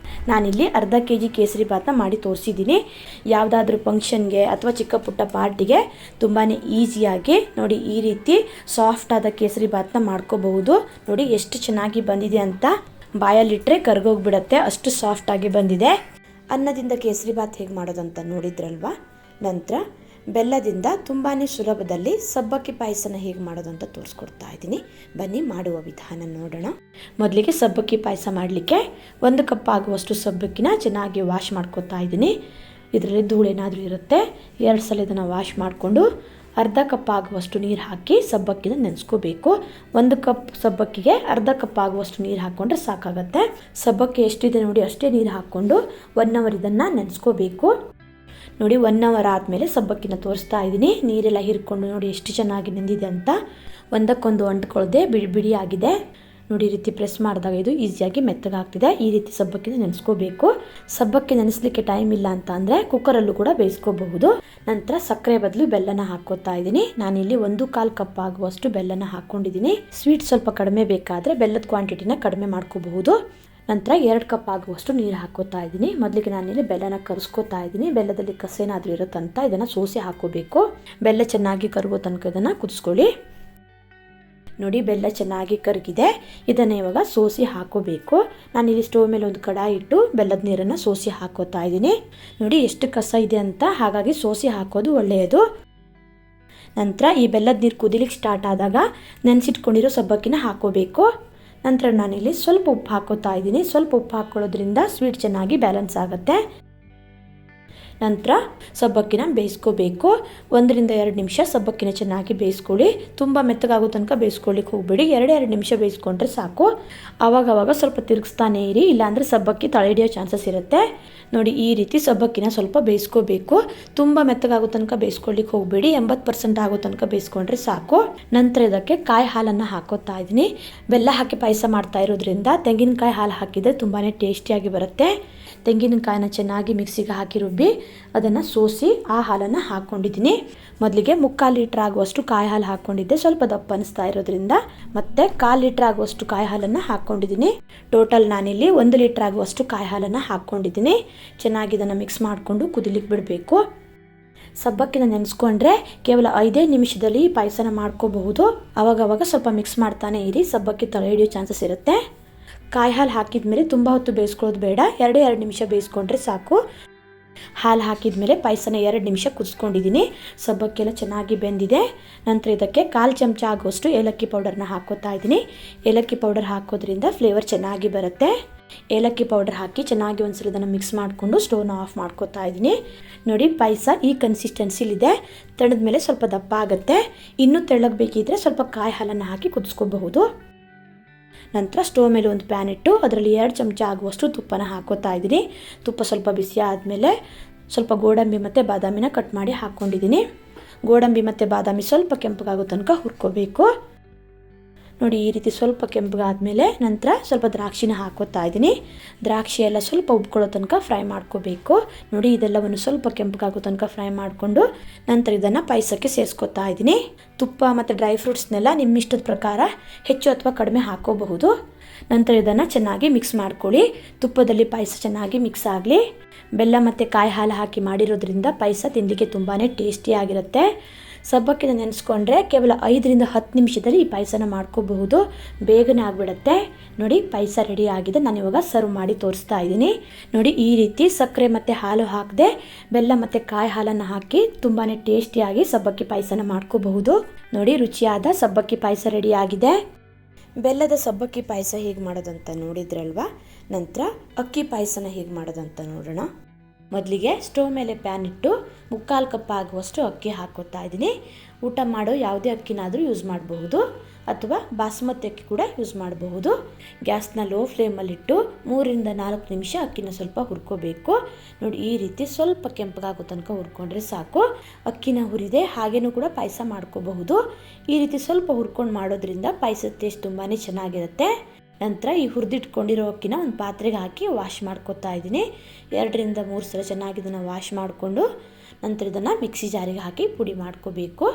S1: ನಾನಿಲ್ಲಿ ಅರ್ಧ kg ಕೇಸರಿ ಬಾತ್ನ ಮಾಡಿ ತೋರಿಸಿದ್ದೀನಿ. ಯಾವುದಾದ್ರೂ ಫಂಕ್ಷನ್ಗೆ ಅಥವಾ ಚಿಕ್ಕ ಪುಟ್ಟ ಪಾರ್ಟಿಗೆ ತುಂಬಾ ಈಸಿಯಾಗಿ ನೋಡಿ ಈ ರೀತಿ ಸಾಫ್ಟ್ ಆದ ಕೇಸರಿ ಬಾತ್ನ ಮಾಡ್ಕೋಬಹುದು. ನೋಡಿ ಎಷ್ಟು ಚೆನ್ನಾಗಿ ಬಂದಿದೆ ಅಂತ. ಬಾಯಲ್ಲಿಟ್ಟರೆ ಕರ್ಗೋಗ್ಬಿಡತ್ತೆ, ಅಷ್ಟು ಸಾಫ್ಟಾಗಿ ಬಂದಿದೆ. ಅನ್ನದಿಂದ ಕೇಸರಿ ಬಾತ್ ಹೇಗೆ ಮಾಡೋದಂತ ನೋಡಿದ್ರಲ್ವಾ. ನಂತರ ಬೆಲ್ಲದಿಂದ ತುಂಬಾ ಸುಲಭದಲ್ಲಿ ಸಬ್ಬಕ್ಕಿ ಪಾಯಸನ ಹೇಗೆ ಮಾಡೋದಂತ ತೋರಿಸ್ಕೊಡ್ತಾ ಇದ್ದೀನಿ. ಬನ್ನಿ ಮಾಡುವ ವಿಧಾನ ನೋಡೋಣ. ಮೊದಲಿಗೆ ಸಬ್ಬಕ್ಕಿ ಪಾಯಸ ಮಾಡಲಿಕ್ಕೆ 1 ಕಪ್ ಆಗುವಷ್ಟು ಸಬ್ಬಕ್ಕಿನ ಚೆನ್ನಾಗಿ ವಾಶ್ ಮಾಡ್ಕೊತಾ ಇದ್ದೀನಿ. ಇದರಲ್ಲಿ ಧೂಳೇನಾದರೂ ಇರುತ್ತೆ. 2 ಸಲ ಇದನ್ನು ವಾಶ್ ಮಾಡಿಕೊಂಡು ಅರ್ಧ ಕಪ್ ಆಗುವಷ್ಟು ನೀರು ಹಾಕಿ ಸಬ್ಬಕ್ಕಿನ ನೆನೆಸ್ಕೋಬೇಕು. 1 ಕಪ್ ಸಬ್ಬಕ್ಕಿಗೆ ಅರ್ಧ ಕಪ್ ಆಗುವಷ್ಟು ನೀರು ಹಾಕ್ಕೊಂಡ್ರೆ ಸಾಕಾಗತ್ತೆ. ಸಬ್ಬಕ್ಕಿ ಎಷ್ಟಿದೆ ನೋಡಿ ಅಷ್ಟೇ ನೀರು ಹಾಕ್ಕೊಂಡು 1 ಅವರ್ ಇದನ್ನು ನೆನೆಸ್ಕೋಬೇಕು. ನೋಡಿ 1 ಅವರ್ ಆದಮೇಲೆ ಸಬ್ಬಕ್ಕಿನ ತೋರಿಸ್ತಾ ಇದ್ದೀನಿ. ನೀರೆಲ್ಲ ಹಿರ್ಕೊಂಡು ನೋಡಿ ಎಷ್ಟು ಚೆನ್ನಾಗಿ ನೆಂದಿದೆ ಅಂತ. ಒಂದಕ್ಕೊಂದು ಅಂಟ್ಕೊಳ್ಳದೆ ಬಿಡಿ ಬಿಡಿ ಆಗಿದೆ. ನೋಡಿ ಈ ರೀತಿ ಪ್ರೆಸ್ ಮಾಡಿದಾಗ ಇದು ಈಸಿಯಾಗಿ ಮೆತ್ತಗಾಗ್ತಿದೆ. ಈ ರೀತಿ ಸಬ್ಬಕ್ಕಿನ ನೆನೆಸ್ಕೋಬೇಕು. ಸಬ್ಬಕ್ಕಿ ನೆನೆಸ್ಲಿಕ್ಕೆ ಟೈಮ್ ಇಲ್ಲ ಅಂತ ಅಂದರೆ ಕುಕ್ಕರಲ್ಲೂ ಕೂಡ ಬೇಯಿಸ್ಕೋಬಹುದು. ನಂತರ ಸಕ್ಕರೆ ಬದಲು ಬೆಲ್ಲನ ಹಾಕೋತಾ ಇದ್ದೀನಿ. ನಾನಿಲ್ಲಿ 1/4 ಕಪ್ ಆಗುವಷ್ಟು ಬೆಲ್ಲನ ಹಾಕೊಂಡಿದ್ದೀನಿ. ಸ್ವೀಟ್ ಸ್ವಲ್ಪ ಕಡಿಮೆ ಬೇಕಾದರೆ ಬೆಲ್ಲದ ಕ್ವಾಂಟಿಟಿನ ಕಡಿಮೆ ಮಾಡ್ಕೋಬಹುದು. ನಂತರ 2 ಕಪ್ ಆಗುವಷ್ಟು ನೀರು ಹಾಕೋತಾ ಇದ್ದೀನಿ. ಮೊದಲಿಗೆ ನಾನಿಲ್ಲಿ ಬೆಲ್ಲನ ಕರಸ್ಕೋತಾ ಇದ್ದೀನಿ. ಬೆಲ್ಲದಲ್ಲಿ ಕಸೇನಾದರೂ ಇರುತ್ತಂತ ಇದನ್ನು ಸೋಸಿ ಹಾಕೋಬೇಕು. ಬೆಲ್ಲ ಚೆನ್ನಾಗಿ ಕರಗೋ ತನಕ ಇದನ್ನು ಕುದಿಸ್ಕೊಳ್ಳಿ. ನೋಡಿ ಬೆಲ್ಲ ಚೆನ್ನಾಗಿ ಕರಗಿದೆ. ಇದನ್ನು ಇವಾಗ ಸೋಸಿ ಹಾಕೋಬೇಕು. ನಾನಿಲ್ಲಿ ಸ್ಟೋವ್ ಮೇಲೆ ಒಂದು ಕಡಾಯಿ ಇಟ್ಟು ಬೆಲ್ಲದ ನೀರನ್ನು ಸೋಸಿ ಹಾಕೋತಾ ಇದ್ದೀನಿ. ನೋಡಿ ಎಷ್ಟು ಕಸ ಇದೆ ಅಂತ, ಹಾಗಾಗಿ ಸೋಸಿ ಹಾಕೋದು ಒಳ್ಳೆಯದು. ನಂತರ ಈ ಬೆಲ್ಲದ ನೀರು ಕುದಿಲಿಕ್ಕೆ ಸ್ಟಾರ್ಟ್ ಆದಾಗ ನೆನೆಸಿಟ್ಕೊಂಡಿರೋ ಸಬ್ಬಕ್ಕಿನ ಹಾಕೋಬೇಕು. ನಂತರ ನಾನಿಲ್ಲಿ ಸ್ವಲ್ಪ ಉಪ್ಪು ಹಾಕೋತಾ ಇದ್ದೀನಿ. ಸ್ವಲ್ಪ ಉಪ್ಪು ಹಾಕೊಳ್ಳೋದ್ರಿಂದ ಸ್ವೀಟ್ ಚೆನ್ನಾಗಿ ಬ್ಯಾಲೆನ್ಸ್ ಆಗುತ್ತೆ. ನಂತರ ಸಬ್ಬಕ್ಕಿನ ಬೇಯಿಸ್ಕೋಬೇಕು. 1 ರಿಂದ 2 ನಿಮಿಷ ಸಬ್ಬಕ್ಕಿನ ಚೆನ್ನಾಗಿ ಬೇಯಿಸ್ಕೊಳ್ಳಿ. ತುಂಬ ಮೆತ್ತಗಾಗೋ ತನಕ ಬೇಯಿಸ್ಕೊಳ್ಳಿಕ್ಕೆ ಹೋಗಬೇಡಿ. 2 ನಿಮಿಷ ಬೇಯಿಸ್ಕೊಂಡ್ರೆ ಸಾಕು. ಆವಾಗವಾಗ ಸ್ವಲ್ಪ ತಿರುಗಿಸ್ತಾನೆ ಇರಿ, ಇಲ್ಲಾಂದರೆ ಸಬ್ಬಕ್ಕಿ ತಳ ಹಿಡಿಯೋ ಚಾನ್ಸಸ್ ಇರುತ್ತೆ. ನೋಡಿ ಈ ರೀತಿ ಸಬ್ಬಕ್ಕಿನ ಸ್ವಲ್ಪ ಬೇಯಿಸ್ಕೋಬೇಕು. ತುಂಬ ಮೆತ್ತಗಾಗೋ ತನಕ ಬೇಯಿಸ್ಕೊಳ್ಳಿಕ್ಕೆ ಹೋಗಬೇಡಿ. 80% ಆಗೋ ತನಕ ಬೇಯಿಸ್ಕೊಂಡ್ರೆ ಸಾಕು. ನಂತರ ಇದಕ್ಕೆ ಕಾಯಿ ಹಾಲನ್ನು ಹಾಕೋತಾ ಇದ್ದೀನಿ. ಬೆಲ್ಲ ಹಾಕಿ ಪಾಯಸ ಮಾಡ್ತಾ ಇರೋದ್ರಿಂದ ತೆಂಗಿನಕಾಯಿ ಹಾಲು ಹಾಕಿದರೆ ತುಂಬಾ ಟೇಸ್ಟಿಯಾಗಿ ಬರುತ್ತೆ. ತೆಂಗಿನಕಾಯಿನ ಚೆನ್ನಾಗಿ ಮಿಕ್ಸಿಗೆ ಹಾಕಿ ರುಬ್ಬಿ ಅದನ್ನು ಸೋಸಿ ಆ ಹಾಲನ್ನು ಹಾಕ್ಕೊಂಡಿದ್ದೀನಿ. ಮೊದಲಿಗೆ 3/4 ಲೀಟ್ರ್ ಆಗುವಷ್ಟು ಕಾಯಿ ಹಾಲು ಹಾಕ್ಕೊಂಡಿದ್ದೆ. ಸ್ವಲ್ಪ ದಪ್ಪ ಅನಿಸ್ತಾ ಇರೋದ್ರಿಂದ ಮತ್ತೆ 1/4 ಲೀಟ್ರ್ ಆಗುವಷ್ಟು ಕಾಯಿ ಹಾಲನ್ನು ಹಾಕ್ಕೊಂಡಿದ್ದೀನಿ. ಟೋಟಲ್ ನಾನಿಲ್ಲಿ 1 ಲೀಟ್ರ್ ಆಗುವಷ್ಟು ಕಾಯಿ ಹಾಲನ್ನು ಹಾಕ್ಕೊಂಡಿದ್ದೀನಿ. ಚೆನ್ನಾಗಿ ಇದನ್ನು ಮಿಕ್ಸ್ ಮಾಡಿಕೊಂಡು ಕುದಿಲಿಕ್ಕೆ ಬಿಡಬೇಕು. ಸಬ್ಬಕ್ಕಿನ ನೆನೆಸ್ಕೊಂಡ್ರೆ ಕೇವಲ 5 ನಿಮಿಷದಲ್ಲಿ ಪಾಯಸನ ಮಾಡ್ಕೋಬಹುದು. ಅವಾಗವಾಗ ಸ್ವಲ್ಪ ಮಿಕ್ಸ್ ಮಾಡ್ತಾನೆ ಇರಿ, ಸಬ್ಬಕ್ಕಿ ತಳ ಹಿಡಿಯೋ ಚಾನ್ಸಸ್ ಇರುತ್ತೆ. ಕಾಯಿ ಹಾಲು ಹಾಕಿದ ಮೇಲೆ ತುಂಬ ಹೊತ್ತು ಬೇಯಿಸ್ಕೊಳ್ಳೋದು ಬೇಡ. 2 ನಿಮಿಷ ಬೇಯಿಸ್ಕೊಂಡ್ರೆ ಸಾಕು. ಹಾಲು ಹಾಕಿದ ಮೇಲೆ ಪಾಯಸನ 2 ನಿಮಿಷ ಕುದಿಸ್ಕೊಂಡಿದ್ದೀನಿ. ಸಬ್ಬಕ್ಕೆಲ್ಲ ಚೆನ್ನಾಗಿ ಬೆಂದಿದೆ. ನಂತರ ಇದಕ್ಕೆ 1/4 ಚಮಚ ಆಗುವಷ್ಟು ಏಲಕ್ಕಿ ಪೌಡರ್ನ ಹಾಕೋತಾ ಇದ್ದೀನಿ. ಏಲಕ್ಕಿ ಪೌಡರ್ ಹಾಕೋದ್ರಿಂದ ಫ್ಲೇವರ್ ಚೆನ್ನಾಗಿ ಬರುತ್ತೆ. ಏಲಕ್ಕಿ ಪೌಡರ್ ಹಾಕಿ ಚೆನ್ನಾಗಿ ಒಂದ್ಸಲ ಇದನ್ನು ಮಿಕ್ಸ್ ಮಾಡಿಕೊಂಡು ಸ್ಟೋವ್ನ ಆಫ್ ಮಾಡ್ಕೋತಾ ಇದ್ದೀನಿ. ನೋಡಿ ಪಾಯಸ ಈ ಕನ್ಸಿಸ್ಟೆನ್ಸಿಲಿದೆ. ತಣ್ಣದ ಮೇಲೆ ಸ್ವಲ್ಪ ದಪ್ಪ ಆಗುತ್ತೆ. ಇನ್ನೂ ತೆಳ್ಳಗೆ ಬೇಕಿದ್ರೆ ಸ್ವಲ್ಪ ಕಾಯಿ ಹಾಲನ್ನು ಹಾಕಿ ಕುದಿಸ್ಕೋಬಹುದು. ನಂತರ ಸ್ಟೋವ್ ಮೇಲೆ ಒಂದು ಪ್ಯಾನ್ ಇಟ್ಟು ಅದರಲ್ಲಿ 2 ಚಮಚ ಆಗುವಷ್ಟು ತುಪ್ಪನ ಹಾಕೋತಾ ಇದ್ದೀನಿ. ತುಪ್ಪ ಸ್ವಲ್ಪ ಬಿಸಿ ಆದಮೇಲೆ ಸ್ವಲ್ಪ ಗೋಡಂಬಿ ಮತ್ತು ಬಾದಾಮಿನ ಕಟ್ ಮಾಡಿ ಹಾಕ್ಕೊಂಡಿದ್ದೀನಿ. ಗೋಡಂಬಿ ಮತ್ತು ಬಾದಾಮಿ ಸ್ವಲ್ಪ ಕೆಂಪಗಾಗೋ ತನಕ ಹುರ್ಕೋಬೇಕು. ನೋಡಿ ಈ ರೀತಿ ಸ್ವಲ್ಪ ಕೆಂಪಗಾದ್ಮೇಲೆ ನಂತರ ಸ್ವಲ್ಪ ದ್ರಾಕ್ಷಿನ ಹಾಕೋತಾ ಇದ್ದೀನಿ. ದ್ರಾಕ್ಷಿ ಎಲ್ಲ ಸ್ವಲ್ಪ ಉಬ್ಕೊಳ್ಳೋ ತನಕ ಫ್ರೈ ಮಾಡ್ಕೋಬೇಕು. ನೋಡಿ ಇದೆಲ್ಲವನ್ನು ಸ್ವಲ್ಪ ಕೆಂಪಗಾಗೋ ತನಕ ಫ್ರೈ ಮಾಡಿಕೊಂಡು ನಂತರ ಇದನ್ನು ಪಾಯಸಕ್ಕೆ ಸೇರಿಸ್ಕೊತಾ ಇದ್ದೀನಿ. ತುಪ್ಪ ಮತ್ತು ಡ್ರೈ ಫ್ರೂಟ್ಸ್ನೆಲ್ಲ ನಿಮ್ಮ ಇಷ್ಟದ ಪ್ರಕಾರ ಹೆಚ್ಚು ಅಥವಾ ಕಡಿಮೆ ಹಾಕೋಬಹುದು. ನಂತರ ಇದನ್ನು ಚೆನ್ನಾಗಿ ಮಿಕ್ಸ್ ಮಾಡ್ಕೊಳ್ಳಿ. ತುಪ್ಪದಲ್ಲಿ ಪಾಯಸ ಚೆನ್ನಾಗಿ ಮಿಕ್ಸ್ ಆಗಲಿ. ಬೆಲ್ಲ ಮತ್ತು ಕಾಯಿ ಹಾಲು ಹಾಕಿ ಮಾಡಿರೋದ್ರಿಂದ ಪಾಯಸ ತಿನ್ನಲಿಕ್ಕೆ ತುಂಬಾ ಟೇಸ್ಟಿಯಾಗಿರುತ್ತೆ. ಸಬ್ಬಕ್ಕಿನ ನೆನೆಸ್ಕೊಂಡ್ರೆ ಕೇವಲ 5 ರಿಂದ 10 ನಿಮಿಷದಲ್ಲಿ ಈ ಪಾಯಸನ ಮಾಡ್ಕೋಬಹುದು. ಬೇಗನೆ ಆಗಿಬಿಡುತ್ತೆ. ನೋಡಿ ಪಾಯಸ ರೆಡಿ ಆಗಿದೆ. ನಾನು ಇವಾಗ ಸರ್ವ್ ಮಾಡಿ ತೋರಿಸ್ತಾ ಇದ್ದೀನಿ. ನೋಡಿ ಈ ರೀತಿ ಸಕ್ಕರೆ ಮತ್ತು ಹಾಲು ಹಾಕದೆ ಬೆಲ್ಲ ಮತ್ತು ಕಾಯಿ ಹಾಲನ್ನು ಹಾಕಿ ತುಂಬಾ ಟೇಸ್ಟಿಯಾಗಿ ಸಬ್ಬಕ್ಕಿ ಪಾಯಸನ ಮಾಡ್ಕೋಬಹುದು. ನೋಡಿ ರುಚಿಯಾದ ಸಬ್ಬಕ್ಕಿ ಪಾಯಸ ರೆಡಿ ಆಗಿದೆ. ಬೆಲ್ಲದ ಸಬ್ಬಕ್ಕಿ ಪಾಯಸ ಹೇಗೆ ಮಾಡೋದಂತ ನೋಡಿದ್ರಲ್ವಾ. ನಂತರ ಅಕ್ಕಿ ಪಾಯಸನ ಹೇಗೆ ಮಾಡೋದಂತ ನೋಡೋಣ. ಮೊದಲಿಗೆ ಸ್ಟೋವ್ ಮೇಲೆ ಪ್ಯಾನ್ ಇಟ್ಟು 3/4 ಕಪ್ ಆಗುವಷ್ಟು ಅಕ್ಕಿ ಹಾಕೋತಾ ಇದ್ದೀನಿ. ಊಟ ಮಾಡೋ ಯಾವುದೇ ಅಕ್ಕಿನಾದರೂ ಯೂಸ್ ಮಾಡಬಹುದು ಅಥವಾ ಬಾಸುಮತಿ ಅಕ್ಕಿ ಕೂಡ ಯೂಸ್ ಮಾಡಬಹುದು. ಗ್ಯಾಸ್ನ ಲೋ ಫ್ಲೇಮಲ್ಲಿಟ್ಟು 3 ರಿಂದ 4 ನಿಮಿಷ ಅಕ್ಕಿನ ಸ್ವಲ್ಪ ಹುರ್ಕೋಬೇಕು. ನೋಡಿ ಈ ರೀತಿ ಸ್ವಲ್ಪ ಕೆಂಪಗಾಗೋ ತನಕ ಹುರ್ಕೊಂಡ್ರೆ ಸಾಕು. ಅಕ್ಕಿನ ಹುರಿದೆ ಹಾಗೇನೂ ಕೂಡ ಪಾಯಸ ಮಾಡ್ಕೋಬಹುದು. ಈ ರೀತಿ ಸ್ವಲ್ಪ ಹುರ್ಕೊಂಡು ಮಾಡೋದ್ರಿಂದ ಪಾಯಸದ ಟೇಸ್ಟ್ ತುಂಬಾ ಚೆನ್ನಾಗಿರುತ್ತೆ. ನಂತರ ಈ ಹುರಿದಿಟ್ಕೊಂಡಿರೋ ಅಕ್ಕಿನ ಒಂದು ಪಾತ್ರೆಗೆ ಹಾಕಿ ವಾಶ್ ಮಾಡ್ಕೋತಾ ಇದ್ದೀನಿ. 2 ರಿಂದ 3 ಸಲ ಚೆನ್ನಾಗಿ ಇದನ್ನು ವಾಶ್ ಮಾಡಿಕೊಂಡು ನಂತರ ಇದನ್ನು ಮಿಕ್ಸಿ ಜಾರಿಗೆ ಹಾಕಿ ಪುಡಿ ಮಾಡ್ಕೋಬೇಕು.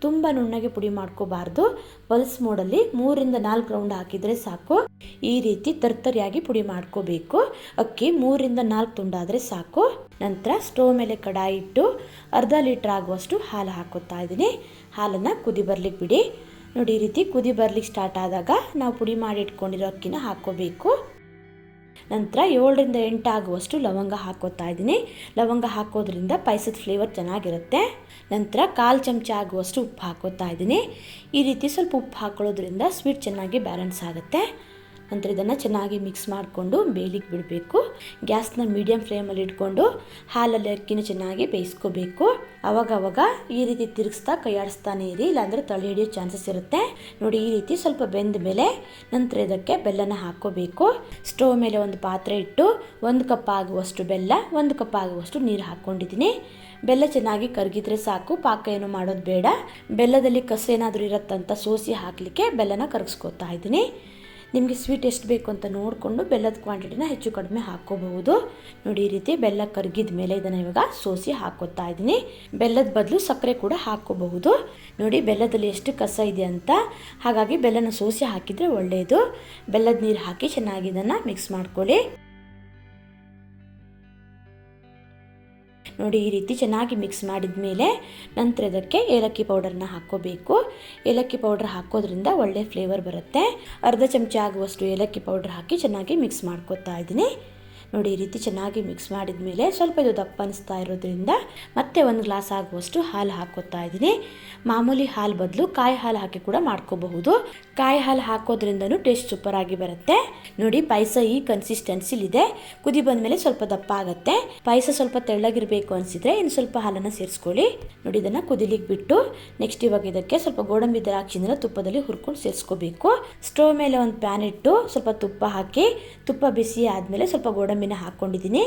S1: ತುಂಬ ನುಣ್ಣಗೆ ಪುಡಿ ಮಾಡ್ಕೋಬಾರ್ದು. ಪಲ್ಸ್ ಮೋಡಲ್ಲಿ 3 ರಿಂದ 4 ರೌಂಡ್ ಹಾಕಿದರೆ ಸಾಕು. ಈ ರೀತಿ ತರ್ತರಿಯಾಗಿ ಪುಡಿ ಮಾಡ್ಕೋಬೇಕು. ಅಕ್ಕಿ 3 ರಿಂದ 4 ತುಂಡಾದರೆ ಸಾಕು. ನಂತರ ಸ್ಟೋವ್ ಮೇಲೆ ಕಡಾಯಿ ಇಟ್ಟು 1/2 ಲೀಟ್ರ್ ಆಗುವಷ್ಟು ಹಾಲು ಹಾಕೋತಾ ಇದ್ದೀನಿ. ಹಾಲನ್ನು ಕುದಿ ಬರ್ಲಿಕ್ಕೆ ಬಿಡಿ. ನೋಡಿ ಈ ರೀತಿ ಕುದಿ ಬರ್ಲಿಕ್ಕೆ ಸ್ಟಾರ್ಟ್ ಆದಾಗ ನಾವು ಪುಡಿ ಮಾಡಿ ಇಟ್ಕೊಂಡಿರೋ ಅಕ್ಕಿನ ಹಾಕೋಬೇಕು. ನಂತರ 7 ರಿಂದ 8 ಆಗುವಷ್ಟು ಲವಂಗ ಹಾಕೋತಾ ಇದ್ದೀನಿ. ಲವಂಗ ಹಾಕೋದ್ರಿಂದ ಪಾಯಸದ ಫ್ಲೇವರ್ ಚೆನ್ನಾಗಿರುತ್ತೆ. ನಂತರ 1/4 ಚಮಚ ಆಗುವಷ್ಟು ಉಪ್ಪು ಹಾಕೋತಾ ಇದ್ದೀನಿ. ಈ ರೀತಿ ಸ್ವಲ್ಪ ಉಪ್ಪು ಹಾಕೊಳ್ಳೋದ್ರಿಂದ ಸ್ವೀಟ್ ಚೆನ್ನಾಗಿ ಬ್ಯಾಲೆನ್ಸ್ ಆಗುತ್ತೆ. ನಂತರ ಇದನ್ನು ಚೆನ್ನಾಗಿ ಮಿಕ್ಸ್ ಮಾಡಿಕೊಂಡು ಬೇಯಲಿಕ್ಕೆ ಬಿಡಬೇಕು. ಗ್ಯಾಸ್ನ ಮೀಡಿಯಮ್ ಫ್ಲೇಮಲ್ಲಿ ಇಟ್ಕೊಂಡು ಹಾಲಲ್ಲಿ ಅಕ್ಕಿನ ಚೆನ್ನಾಗಿ ಬೇಯಿಸ್ಕೋಬೇಕು. ಅವಾಗವಾಗ ಈ ರೀತಿ ತಿರುಗಿಸ್ತಾ ಕೈಯಾಡಿಸ್ತಾನೆ ಇರಿ, ಇಲ್ಲಾಂದರೆ ತಲೆ ಹಿಡಿಯೋ ಚಾನ್ಸಸ್ ಇರುತ್ತೆ. ನೋಡಿ ಈ ರೀತಿ ಸ್ವಲ್ಪ ಬೆಂದ ಮೇಲೆ ನಂತರ ಇದಕ್ಕೆ ಬೆಲ್ಲನ ಹಾಕ್ಕೋಬೇಕು. ಸ್ಟೋವ್ ಮೇಲೆ ಒಂದು ಪಾತ್ರೆ ಇಟ್ಟು 1 ಕಪ್ ಆಗುವಷ್ಟು ಬೆಲ್ಲ, 1 ಕಪ್ ಆಗುವಷ್ಟು ನೀರು ಹಾಕ್ಕೊಂಡಿದ್ದೀನಿ. ಬೆಲ್ಲ ಚೆನ್ನಾಗಿ ಕರಗಿದ್ರೆ ಸಾಕು, ಪಾಕ ಏನು ಮಾಡೋದು ಬೇಡ. ಬೆಲ್ಲದಲ್ಲಿ ಕಸ ಏನಾದರೂ ಇರುತ್ತಂತ ಸೋಸಿ ಹಾಕಲಿಕ್ಕೆ ಬೆಲ್ಲನ ಕರಗಿಸ್ಕೊತಾ ಇದ್ದೀನಿ. ನಿಮಗೆ ಸ್ವೀಟ್ ಎಷ್ಟು ಬೇಕು ಅಂತ ನೋಡಿಕೊಂಡು ಬೆಲ್ಲದ ಕ್ವಾಂಟಿಟಿನ ಹೆಚ್ಚು ಕಡಿಮೆ ಹಾಕ್ಕೋಬಹುದು. ನೋಡಿ ಈ ರೀತಿ ಬೆಲ್ಲ ಕರಗಿದ ಮೇಲೆ ಇದನ್ನು ಇವಾಗ ಸೋಸಿ ಹಾಕೋತಾ ಇದ್ದೀನಿ. ಬೆಲ್ಲದ ಬದಲು ಸಕ್ಕರೆ ಕೂಡ ಹಾಕ್ಕೋಬಹುದು. ನೋಡಿ ಬೆಲ್ಲದಲ್ಲಿ ಎಷ್ಟು ಕಸ ಇದೆ ಅಂತ, ಹಾಗಾಗಿ ಬೆಲ್ಲನ ಸೋಸಿ ಹಾಕಿದರೆ ಒಳ್ಳೆಯದು. ಬೆಲ್ಲದ ನೀರು ಹಾಕಿ ಚೆನ್ನಾಗಿ ಇದನ್ನು ಮಿಕ್ಸ್ ಮಾಡ್ಕೊಳ್ಳಿ. ನೋಡಿ ಈ ರೀತಿ ಚೆನ್ನಾಗಿ ಮಿಕ್ಸ್ ಮಾಡಿದ ಮೇಲೆ ನಂತರ ಇದಕ್ಕೆ ಏಲಕ್ಕಿ ಪೌಡರ್ನ ಹಾಕ್ಕೋಬೇಕು. ಏಲಕ್ಕಿ ಪೌಡರ್ ಹಾಕೋದ್ರಿಂದ ಒಳ್ಳೆ ಫ್ಲೇವರ್ ಬರುತ್ತೆ. ಅರ್ಧ ಚಮಚ ಆಗುವಷ್ಟು ಏಲಕ್ಕಿ ಪೌಡರ್ ಹಾಕಿ ಚೆನ್ನಾಗಿ ಮಿಕ್ಸ್ ಮಾಡ್ಕೊತಾ ಇದ್ದೀನಿ. ನೋಡಿ ಈ ರೀತಿ ಚೆನ್ನಾಗಿ ಮಿಕ್ಸ್ ಮಾಡಿದ ಮೇಲೆ ಸ್ವಲ್ಪ ಇದು ದಪ್ಪ ಅನಿಸ್ತಾ ಇರೋದ್ರಿಂದ ಮತ್ತೆ 1 ಗ್ಲಾಸ್ ಆಗುವಷ್ಟು ಹಾಲು ಹಾಕೋತಾ ಇದ್ದೀನಿ. ಮಾಮೂಲಿ ಹಾಲು ಬದಲು ಕಾಯಿ ಹಾಲು ಹಾಕಿ ಕೂಡ ಮಾಡ್ಕೋಬಹುದು. ಕಾಯಿ ಹಾಲು ಹಾಕೋದ್ರಿಂದನೂ ಟೇಸ್ಟ್ ಸೂಪರ್ ಆಗಿ ಬರುತ್ತೆ. ನೋಡಿ ಪಾಯಸ ಈ ಕನ್ಸಿಸ್ಟೆನ್ಸಿಲಿದೆ. ಕುದಿ ಬಂದಮೇಲೆ ಸ್ವಲ್ಪ ದಪ್ಪ ಆಗುತ್ತೆ. ಪಾಯಸ ಸ್ವಲ್ಪ ತೆಳ್ಳಗಿರಬೇಕು ಅನಿಸಿದ್ರೆ ಇನ್ನು ಸ್ವಲ್ಪ ಹಾಲನ್ನು ಸೇರಿಸ್ಕೊಳ್ಳಿ. ನೋಡಿ ಇದನ್ನು ಕುದಿಲಿಕ್ಕೆ ಬಿಟ್ಟು ನೆಕ್ಸ್ಟ್ ಇವಾಗ ಇದಕ್ಕೆ ಸ್ವಲ್ಪ ಗೋಡಂಬಿ ದ್ರಾಕ್ಷಿನ ತುಪ್ಪದಲ್ಲಿ ಹುರ್ಕೊಂಡು ಸೇರಿಸ್ಕೋಬೇಕು. ಸ್ಟವ್ ಮೇಲೆ ಒಂದು ಪ್ಯಾನ್ ಇಟ್ಟು ಸ್ವಲ್ಪ ತುಪ್ಪ ಹಾಕಿ, ತುಪ್ಪ ಬಿಸಿ ಆದಮೇಲೆ ಸ್ವಲ್ಪ ಗೋಡಂಬಿನ ಹಾಕ್ಕೊಂಡಿದ್ದೀನಿ.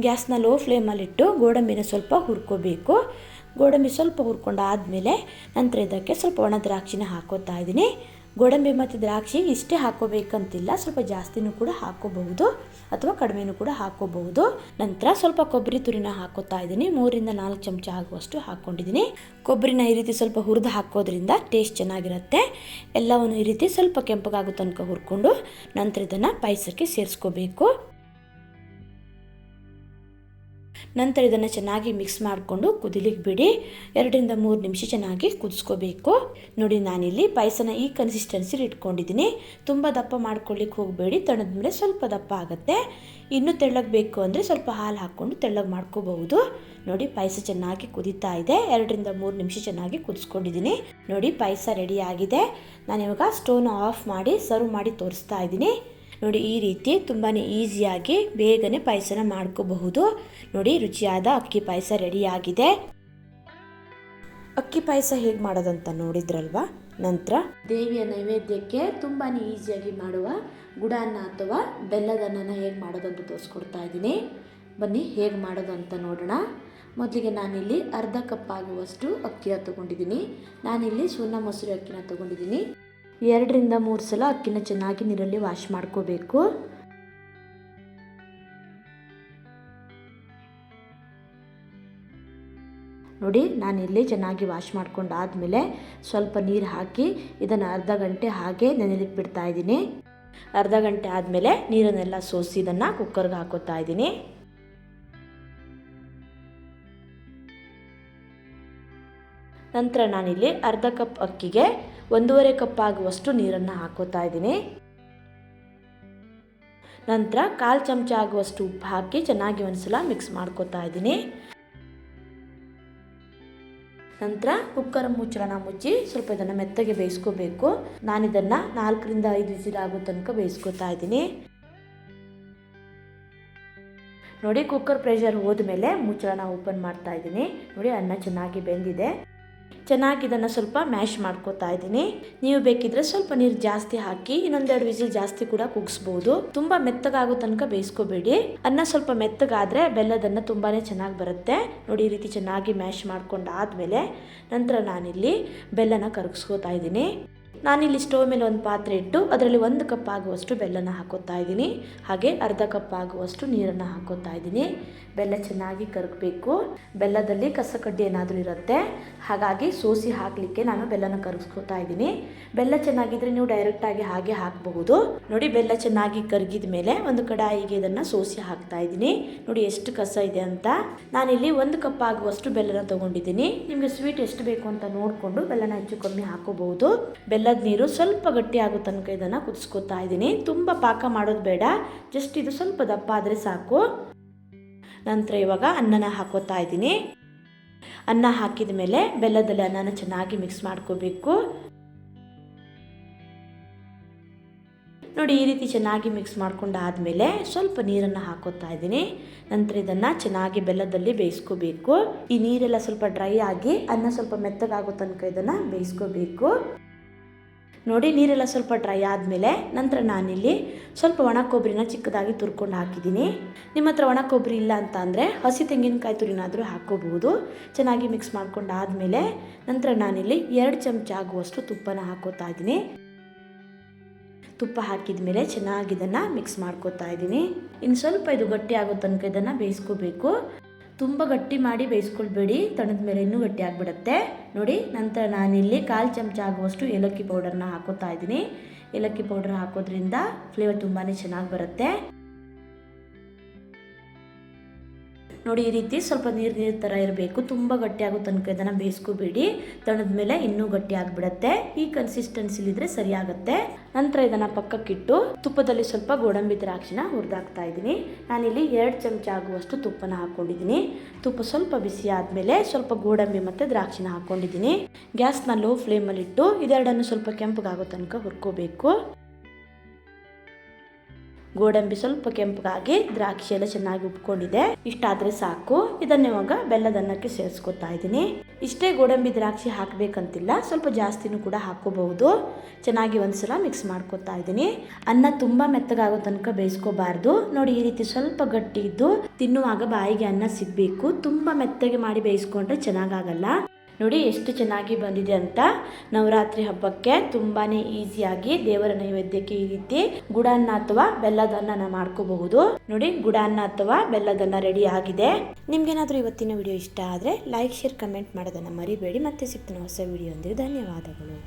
S1: ಗ್ಯಾಸ್ನ ಲೋ ಫ್ಲೇಮಲ್ಲಿಟ್ಟು ಗೋಡಂಬಿನ ಸ್ವಲ್ಪ ಹುರ್ಕೋಬೇಕು. ಗೋಡಂಬಿ ಸ್ವಲ್ಪ ಹುರ್ಕೊಂಡಾದಮೇಲೆ ನಂತರ ಇದಕ್ಕೆ ಸ್ವಲ್ಪ ಒಣ ದ್ರಾಕ್ಷಿನ ಹಾಕೋತಾ ಇದ್ದೀನಿ. ಗೋಡಂಬಿ ಮತ್ತು ದ್ರಾಕ್ಷಿ ಇಷ್ಟೇ ಹಾಕೋಬೇಕಂತಿಲ್ಲ, ಸ್ವಲ್ಪ ಜಾಸ್ತಿನೂ ಕೂಡ ಹಾಕೋಬಹುದು ಅಥವಾ ಕಡಿಮೆನೂ ಕೂಡ ಹಾಕೋಬಹುದು. ನಂತರ ಸ್ವಲ್ಪ ಕೊಬ್ಬರಿ ತುರಿನ ಹಾಕೋತಾ ಇದ್ದೀನಿ. 3 ರಿಂದ 4 ಚಮಚ ಆಗುವಷ್ಟು ಹಾಕ್ಕೊಂಡಿದ್ದೀನಿ. ಕೊಬ್ಬರಿನ ಈ ರೀತಿ ಸ್ವಲ್ಪ ಹುರಿದು ಹಾಕೋದ್ರಿಂದ ಟೇಸ್ಟ್ ಚೆನ್ನಾಗಿರುತ್ತೆ. ಎಲ್ಲವನ್ನು ಈ ರೀತಿ ಸ್ವಲ್ಪ ಕೆಂಪಗಾಗೋ ತನಕ ಹುರ್ಕೊಂಡು ನಂತರ ಇದನ್ನು ಪಾಯಸಕ್ಕೆ ಸೇರಿಸ್ಕೋಬೇಕು. ನಂತರ ಇದನ್ನು ಚೆನ್ನಾಗಿ ಮಿಕ್ಸ್ ಮಾಡಿಕೊಂಡು ಕುದಿಲಿಕ್ಕೆ ಬಿಡಿ. 2 ರಿಂದ 3 ನಿಮಿಷ ಚೆನ್ನಾಗಿ ಕುದಿಸ್ಕೋಬೇಕು. ನೋಡಿ ನಾನಿಲ್ಲಿ ಪಾಯಸನ ಈ ಕನ್ಸಿಸ್ಟೆನ್ಸಿಲಿ ಇಟ್ಕೊಂಡಿದ್ದೀನಿ. ತುಂಬ ದಪ್ಪ ಮಾಡ್ಕೊಳ್ಳಿಕ್ಕೆ ಹೋಗಬೇಡಿ, ತಣ್ಣದ ಮೇಲೆ ಸ್ವಲ್ಪ ದಪ್ಪ ಆಗುತ್ತೆ. ಇನ್ನೂ ತೆಳ್ಳಗೆ ಬೇಕು ಅಂದರೆ ಸ್ವಲ್ಪ ಹಾಲು ಹಾಕ್ಕೊಂಡು ತೆಳ್ಳಗೆ ಮಾಡ್ಕೋಬಹುದು. ನೋಡಿ ಪಾಯಸ ಚೆನ್ನಾಗಿ ಕುದೀತಾ ಇದೆ. 2 ರಿಂದ 3 ನಿಮಿಷ ಚೆನ್ನಾಗಿ ಕುದಿಸ್ಕೊಂಡಿದ್ದೀನಿ. ನೋಡಿ ಪಾಯಸ ರೆಡಿ ಆಗಿದೆ. ನಾನಿವಾಗ ಸ್ಟವ್ನ ಆಫ್ ಮಾಡಿ ಸರ್ವ್ ಮಾಡಿ ತೋರಿಸ್ತಾ ಇದ್ದೀನಿ. ನೋಡಿ ಈ ರೀತಿ ತುಂಬಾ ಈಸಿಯಾಗಿ ಬೇಗನೆ ಪಾಯಸನ ಮಾಡ್ಕೋಬಹುದು. ನೋಡಿ ರುಚಿಯಾದ ಅಕ್ಕಿ ಪಾಯಸ ರೆಡಿ ಆಗಿದೆ. ಅಕ್ಕಿ ಪಾಯಸ ಹೇಗೆ ಮಾಡೋದಂತ ನೋಡಿದ್ರಲ್ವಾ. ನಂತರ ದೇವಿಯ ನೈವೇದ್ಯಕ್ಕೆ ತುಂಬಾ ಈಸಿಯಾಗಿ ಮಾಡುವ ಗುಡಾನ್ನ ಅಥವಾ ಬೆಲ್ಲದ ಅನ್ನನ ಹೇಗೆ ಮಾಡೋದಂತ ತೋರಿಸ್ಕೊಡ್ತಾ ಇದ್ದೀನಿ. ಬನ್ನಿ ಹೇಗೆ ಮಾಡೋದು ಅಂತ ನೋಡೋಣ. ಮೊದಲಿಗೆ ನಾನಿಲ್ಲಿ ಅರ್ಧ ಕಪ್ ಆಗುವಷ್ಟು ಅಕ್ಕಿನ ತೊಗೊಂಡಿದ್ದೀನಿ. ನಾನಿಲ್ಲಿ ಸೋನಾ ಮಸೂರಿ ಅಕ್ಕಿನ ತೊಗೊಂಡಿದ್ದೀನಿ. 2 ರಿಂದ 3 ಸಲ ಅಕ್ಕಿನ ಚೆನ್ನಾಗಿ ನೀರಲ್ಲಿ ವಾಶ್ ಮಾಡ್ಕೋಬೇಕು. ನೋಡಿ ನಾನಿಲ್ಲಿ ಚೆನ್ನಾಗಿ ವಾಶ್ ಮಾಡ್ಕೊಂಡಾದಮೇಲೆ ಸ್ವಲ್ಪ ನೀರು ಹಾಕಿ ಇದನ್ನು ಅರ್ಧ ಗಂಟೆ ಹಾಗೆ ನೆನೆಲಿಕ್ಕೆ ಬಿಡ್ತಾ ಇದ್ದೀನಿ. ಅರ್ಧ ಗಂಟೆ ಆದಮೇಲೆ ನೀರನ್ನೆಲ್ಲ ಸೋಸಿ ಇದನ್ನು ಕುಕ್ಕರ್ಗೆ ಹಾಕೋತಾ ಇದ್ದೀನಿ. ನಂತರ ನಾನಿಲ್ಲಿ ಅರ್ಧ ಕಪ್ ಅಕ್ಕಿಗೆ 1.5 ಕಪ್ ಆಗುವಷ್ಟು ನೀರನ್ನು ಹಾಕೋತಾ ಇದ್ದೀನಿ. ನಂತರ 1/4 ಚಮಚ ಆಗುವಷ್ಟು ಉಪ್ಪು ಹಾಕಿ ಚೆನ್ನಾಗಿ ಒಂದ್ಸಲ ಮಿಕ್ಸ್ ಮಾಡ್ಕೋತಾ ಇದ್ದೀನಿ. ನಂತರ ಕುಕ್ಕರ್ ಮುಚ್ಚಳನ ಮುಚ್ಚಿ ಸ್ವಲ್ಪ ಇದನ್ನು ಮೆತ್ತಗೆ ಬೇಯಿಸ್ಕೋಬೇಕು. ನಾನಿದನ್ನು 4 ರಿಂದ 5 ವಿಸಿಲ್ ಆಗೋ ತನಕ ಬೇಯಿಸ್ಕೋತಾ ಇದ್ದೀನಿ. ನೋಡಿ ಕುಕ್ಕರ್ ಪ್ರೆಷರ್ ಹೋದ್ಮೇಲೆ ಮುಚ್ಚಳನ ಓಪನ್ ಮಾಡ್ತಾ ಇದ್ದೀನಿ. ನೋಡಿ ಅನ್ನ ಚೆನ್ನಾಗಿ ಬೆಂದಿದೆ. ಚೆನ್ನಾಗಿ ಇದನ್ನು ಸ್ವಲ್ಪ ಮ್ಯಾಶ್ ಮಾಡ್ಕೋತಾ ಇದ್ದೀನಿ. ನೀವು ಬೇಕಿದ್ರೆ ಸ್ವಲ್ಪ ನೀರು ಜಾಸ್ತಿ ಹಾಕಿ ಇನ್ನೊಂದು 2 ವಿಸಿಲ್ ಜಾಸ್ತಿ ಕೂಡ ಕುಗ್ಸ್ಬೋದು. ತುಂಬ ಮೆತ್ತಗಾಗೋ ತನಕ ಬೇಯಿಸ್ಕೋಬೇಡಿ. ಅನ್ನ ಸ್ವಲ್ಪ ಮೆತ್ತಗಾದರೆ ಬೆಲ್ಲದನ್ನ ತುಂಬಾ ಚೆನ್ನಾಗಿ ಬರುತ್ತೆ. ನೋಡಿ ಈ ರೀತಿ ಚೆನ್ನಾಗಿ ಮ್ಯಾಶ್ ಮಾಡ್ಕೊಂಡಾದ್ಮೇಲೆ ನಂತರ ನಾನಿಲ್ಲಿ ಬೆಲ್ಲನ ಕರಗಿಸ್ಕೋತಾ ಇದ್ದೀನಿ. ನಾನಿಲ್ಲಿ ಸ್ಟವ್ ಮೇಲೆ ಒಂದು ಪಾತ್ರೆ ಇಟ್ಟು ಅದರಲ್ಲಿ 1 ಕಪ್ ಆಗುವಷ್ಟು ಬೆಲ್ಲನ ಹಾಕೋತಾ ಇದ್ದೀನಿ. ಹಾಗೆ ಅರ್ಧ ಕಪ್ ಆಗುವಷ್ಟು ನೀರನ್ನು ಹಾಕೋತಾ ಇದ್ದೀನಿ. ಬೆಲ್ಲ ಚೆನ್ನಾಗಿ ಕರಗಬೇಕು. ಬೆಲ್ಲದಲ್ಲಿ ಕಸಕಡ್ಡಿ ಏನಾದರೂ ಇರುತ್ತೆ, ಹಾಗಾಗಿ ಸೋಸಿ ಹಾಕಲಿಕ್ಕೆ ನಾನು ಬೆಲ್ಲನ ಕರಗಿಸ್ಕೋತಾ ಇದ್ದೀನಿ. ಬೆಲ್ಲ ಚೆನ್ನಾಗಿದ್ರೆ ನೀವು ಡೈರೆಕ್ಟಾಗಿ ಹಾಗೆ ಹಾಕಬಹುದು. ನೋಡಿ ಬೆಲ್ಲ ಚೆನ್ನಾಗಿ ಕರಗಿದ ಮೇಲೆ ಒಂದು ಕಡಾಯಿಗೆ ಇದನ್ನು ಸೋಸಿ ಹಾಕ್ತಾ ಇದ್ದೀನಿ. ನೋಡಿ ಎಷ್ಟು ಕಸ ಇದೆ ಅಂತ. ನಾನಿಲ್ಲಿ 1 ಕಪ್ ಆಗುವಷ್ಟು ಬೆಲ್ಲನ ತೊಗೊಂಡಿದ್ದೀನಿ. ನಿಮಗೆ ಸ್ವೀಟ್ ಎಷ್ಟು ಬೇಕು ಅಂತ ನೋಡಿಕೊಂಡು ಬೆಲ್ಲನ ಹೆಚ್ಚು ಕಮ್ಮಿ ಹಾಕೋಬಹುದು. ಬೆಲ್ಲದ ನೀರು ಸ್ವಲ್ಪ ಗಟ್ಟಿ ಆಗೋ ತನಕ ಇದನ್ನು ಕುದಿಸ್ಕೋತಾ ಇದ್ದೀನಿ. ತುಂಬ ಪಾಕ ಮಾಡೋದು ಬೇಡ, ಜಸ್ಟ್ ಇದು ಸ್ವಲ್ಪ ದಪ್ಪ ಆದರೆ ಸಾಕು. ನಂತರ ಇವಾಗ ಅನ್ನನ ಹಾಕೋತಾ ಇದ್ದೀನಿ. ಅನ್ನ ಹಾಕಿದ ಮೇಲೆ ಬೆಲ್ಲದಲ್ಲಿ ಅನ್ನನ ಚೆನ್ನಾಗಿ ಮಿಕ್ಸ್ ಮಾಡ್ಕೋಬೇಕು. ನೋಡಿ ಈ ರೀತಿ ಚೆನ್ನಾಗಿ ಮಿಕ್ಸ್ ಮಾಡ್ಕೊಂಡಾದ್ಮೇಲೆ ಸ್ವಲ್ಪ ನೀರನ್ನು ಹಾಕೋತಾ ಇದ್ದೀನಿ. ನಂತರ ಇದನ್ನು ಚೆನ್ನಾಗಿ ಬೆಲ್ಲದಲ್ಲಿ ಬೇಯಿಸ್ಕೋಬೇಕು. ಈ ನೀರೆಲ್ಲ ಸ್ವಲ್ಪ ಡ್ರೈ ಆಗಿ ಅನ್ನ ಸ್ವಲ್ಪ ಮೆತ್ತಗಾಗೋ ತನಕ ಇದನ್ನು ಬೇಯಿಸ್ಕೋಬೇಕು. ನೋಡಿ ನೀರೆಲ್ಲ ಸ್ವಲ್ಪ ಡ್ರೈ ಆದಮೇಲೆ ನಂತರ ನಾನಿಲ್ಲಿ ಸ್ವಲ್ಪ ಒಣ ಕೊಬ್ಬರಿನ ಚಿಕ್ಕದಾಗಿ ತುರ್ಕೊಂಡು ಹಾಕಿದ್ದೀನಿ. ನಿಮ್ಮ ಹತ್ರ ಒಣ ಕೊಬ್ಬರಿ ಇಲ್ಲ ಅಂತ ಅಂದರೆ ಹಸಿ ತೆಂಗಿನಕಾಯಿ ತುರಿನಾದರೂ ಹಾಕ್ಕೋಬಹುದು. ಚೆನ್ನಾಗಿ ಮಿಕ್ಸ್ ಮಾಡ್ಕೊಂಡಾದ್ಮೇಲೆ ನಂತರ ನಾನಿಲ್ಲಿ 2 ಚಮಚ ಆಗುವಷ್ಟು ತುಪ್ಪನ ಹಾಕೋತಾ ಇದ್ದೀನಿ. ತುಪ್ಪ ಹಾಕಿದ ಮೇಲೆ ಚೆನ್ನಾಗಿ ಇದನ್ನು ಮಿಕ್ಸ್ ಮಾಡ್ಕೊತಾ ಇದ್ದೀನಿ. ಇನ್ನು ಸ್ವಲ್ಪ ಇದು ಗಟ್ಟಿ ಆಗೋ ತನಕ ಇದನ್ನು ಬೇಯಿಸ್ಕೋಬೇಕು. ತುಂಬ ಗಟ್ಟಿ ಮಾಡಿ ಬೇಯಿಸ್ಕೊಳ್ಬೇಡಿ, ತಣದ ಮೇಲೆ ಇನ್ನೂ ಗಟ್ಟಿ ಆಗಿಬಿಡುತ್ತೆ. ನೋಡಿ, ನಂತರ ನಾನಿಲ್ಲಿ 1/4 ಚಮಚ ಆಗುವಷ್ಟು ಏಲಕ್ಕಿ ಪೌಡರ್ನ ಹಾಕೋತಾ ಇದ್ದೀನಿ. ಏಲಕ್ಕಿ ಪೌಡರ್ ಹಾಕೋದ್ರಿಂದ ಫ್ಲೇವರ್ ತುಂಬಾ ಚೆನ್ನಾಗಿ ಬರುತ್ತೆ. ನೋಡಿ, ಈ ರೀತಿ ಸ್ವಲ್ಪ ನೀರು ಥರ ಇರಬೇಕು. ತುಂಬ ಗಟ್ಟಿ ಆಗೋ ತನಕ ಇದನ್ನು ಬೇಯಿಸ್ಕೋಬೇಡಿ, ತಣದ ಮೇಲೆ ಇನ್ನೂ ಗಟ್ಟಿ ಆಗಿಬಿಡುತ್ತೆ. ಈ ಕನ್ಸಿಸ್ಟೆನ್ಸಿಲಿದ್ರೆ ಸರಿಯಾಗುತ್ತೆ. ನಂತರ ಇದನ್ನು ಪಕ್ಕಕ್ಕಿಟ್ಟು ತುಪ್ಪದಲ್ಲಿ ಸ್ವಲ್ಪ ಗೋಡಂಬಿ ದ್ರಾಕ್ಷಿನ ಹುರಿದಾಕ್ತಾ ಇದ್ದೀನಿ. ನಾನಿಲ್ಲಿ 2 ಚಮಚ ಆಗುವಷ್ಟು ತುಪ್ಪನ ಹಾಕ್ಕೊಂಡಿದ್ದೀನಿ. ತುಪ್ಪ ಸ್ವಲ್ಪ ಬಿಸಿ ಆದಮೇಲೆ ಸ್ವಲ್ಪ ಗೋಡಂಬಿ ಮತ್ತು ದ್ರಾಕ್ಷಿನ ಹಾಕ್ಕೊಂಡಿದ್ದೀನಿ. ಗ್ಯಾಸ್ನ ಲೋ ಫ್ಲೇಮಲ್ಲಿಟ್ಟು ಇದೆರಡನ್ನು ಸ್ವಲ್ಪ ಕೆಂಪಗಾಗೋ ತನಕ ಹುರ್ಕೋಬೇಕು. ಗೋಡಂಬಿ ಸ್ವಲ್ಪ ಕೆಂಪಗಾಗಿ ದ್ರಾಕ್ಷಿ ಎಲ್ಲ ಚೆನ್ನಾಗಿ ಉಪ್ಕೊಂಡಿದೆ. ಇಷ್ಟಾದರೆ ಸಾಕು. ಇದನ್ನ ಇವಾಗ ಬೆಲ್ಲದ ಅನ್ನಕ್ಕೆ ಸೇರಿಸ್ಕೊತಾ ಇದ್ದೀನಿ. ಇಷ್ಟೇ ಗೋಡಂಬಿ ದ್ರಾಕ್ಷಿ ಹಾಕಬೇಕಂತಿಲ್ಲ, ಸ್ವಲ್ಪ ಜಾಸ್ತಿನೂ ಕೂಡ ಹಾಕೋಬಹುದು. ಚೆನ್ನಾಗಿ ಒಂದ್ಸಲ ಮಿಕ್ಸ್ ಮಾಡ್ಕೊತಾ ಇದ್ದೀನಿ. ಅನ್ನ ತುಂಬ ಮೆತ್ತಗಾಗೋ ತನಕ ಬೇಯಿಸ್ಕೋಬಾರ್ದು. ನೋಡಿ, ಈ ರೀತಿ ಸ್ವಲ್ಪ ಗಟ್ಟಿ ಇದ್ದು ತಿನ್ನುವಾಗ ಬಾಯಿಗೆ ಅನ್ನ ಸಿಗಬೇಕು. ತುಂಬ ಮೆತ್ತಗೆ ಮಾಡಿ ಬೇಯಿಸ್ಕೊಂಡ್ರೆ ಚೆನ್ನಾಗಾಗಲ್ಲ. ನೋಡಿ ಎಷ್ಟು ಚೆನ್ನಾಗಿ ಬಂದಿದೆ ಅಂತ. ನವರಾತ್ರಿ ಹಬ್ಬಕ್ಕೆ ತುಂಬಾ ಈಸಿಯಾಗಿ ದೇವರ ನೈವೇದ್ಯಕ್ಕೆ ಈ ರೀತಿ ಗುಡಾನ್ನ ಅಥವಾ ಬೆಲ್ಲದನ್ನ ಮಾಡ್ಕೋಬಹುದು. ನೋಡಿ, ಗುಡಾನ್ನ ಅಥವಾ ಬೆಲ್ಲದನ್ನ ರೆಡಿ ಆಗಿದೆ. ನಿಮ್ಗೇನಾದ್ರೂ ಇವತ್ತಿನ ವಿಡಿಯೋ ಇಷ್ಟ ಆದರೆ ಲೈಕ್, ಶೇರ್, ಕಮೆಂಟ್ ಮಾಡೋದನ್ನ ಮರಿಬೇಡಿ. ಮತ್ತೆ ಸಿಗ್ತೀನಿ ಹೊಸ ವಿಡಿಯೋ ಅಂದರೆ. ಧನ್ಯವಾದಗಳು.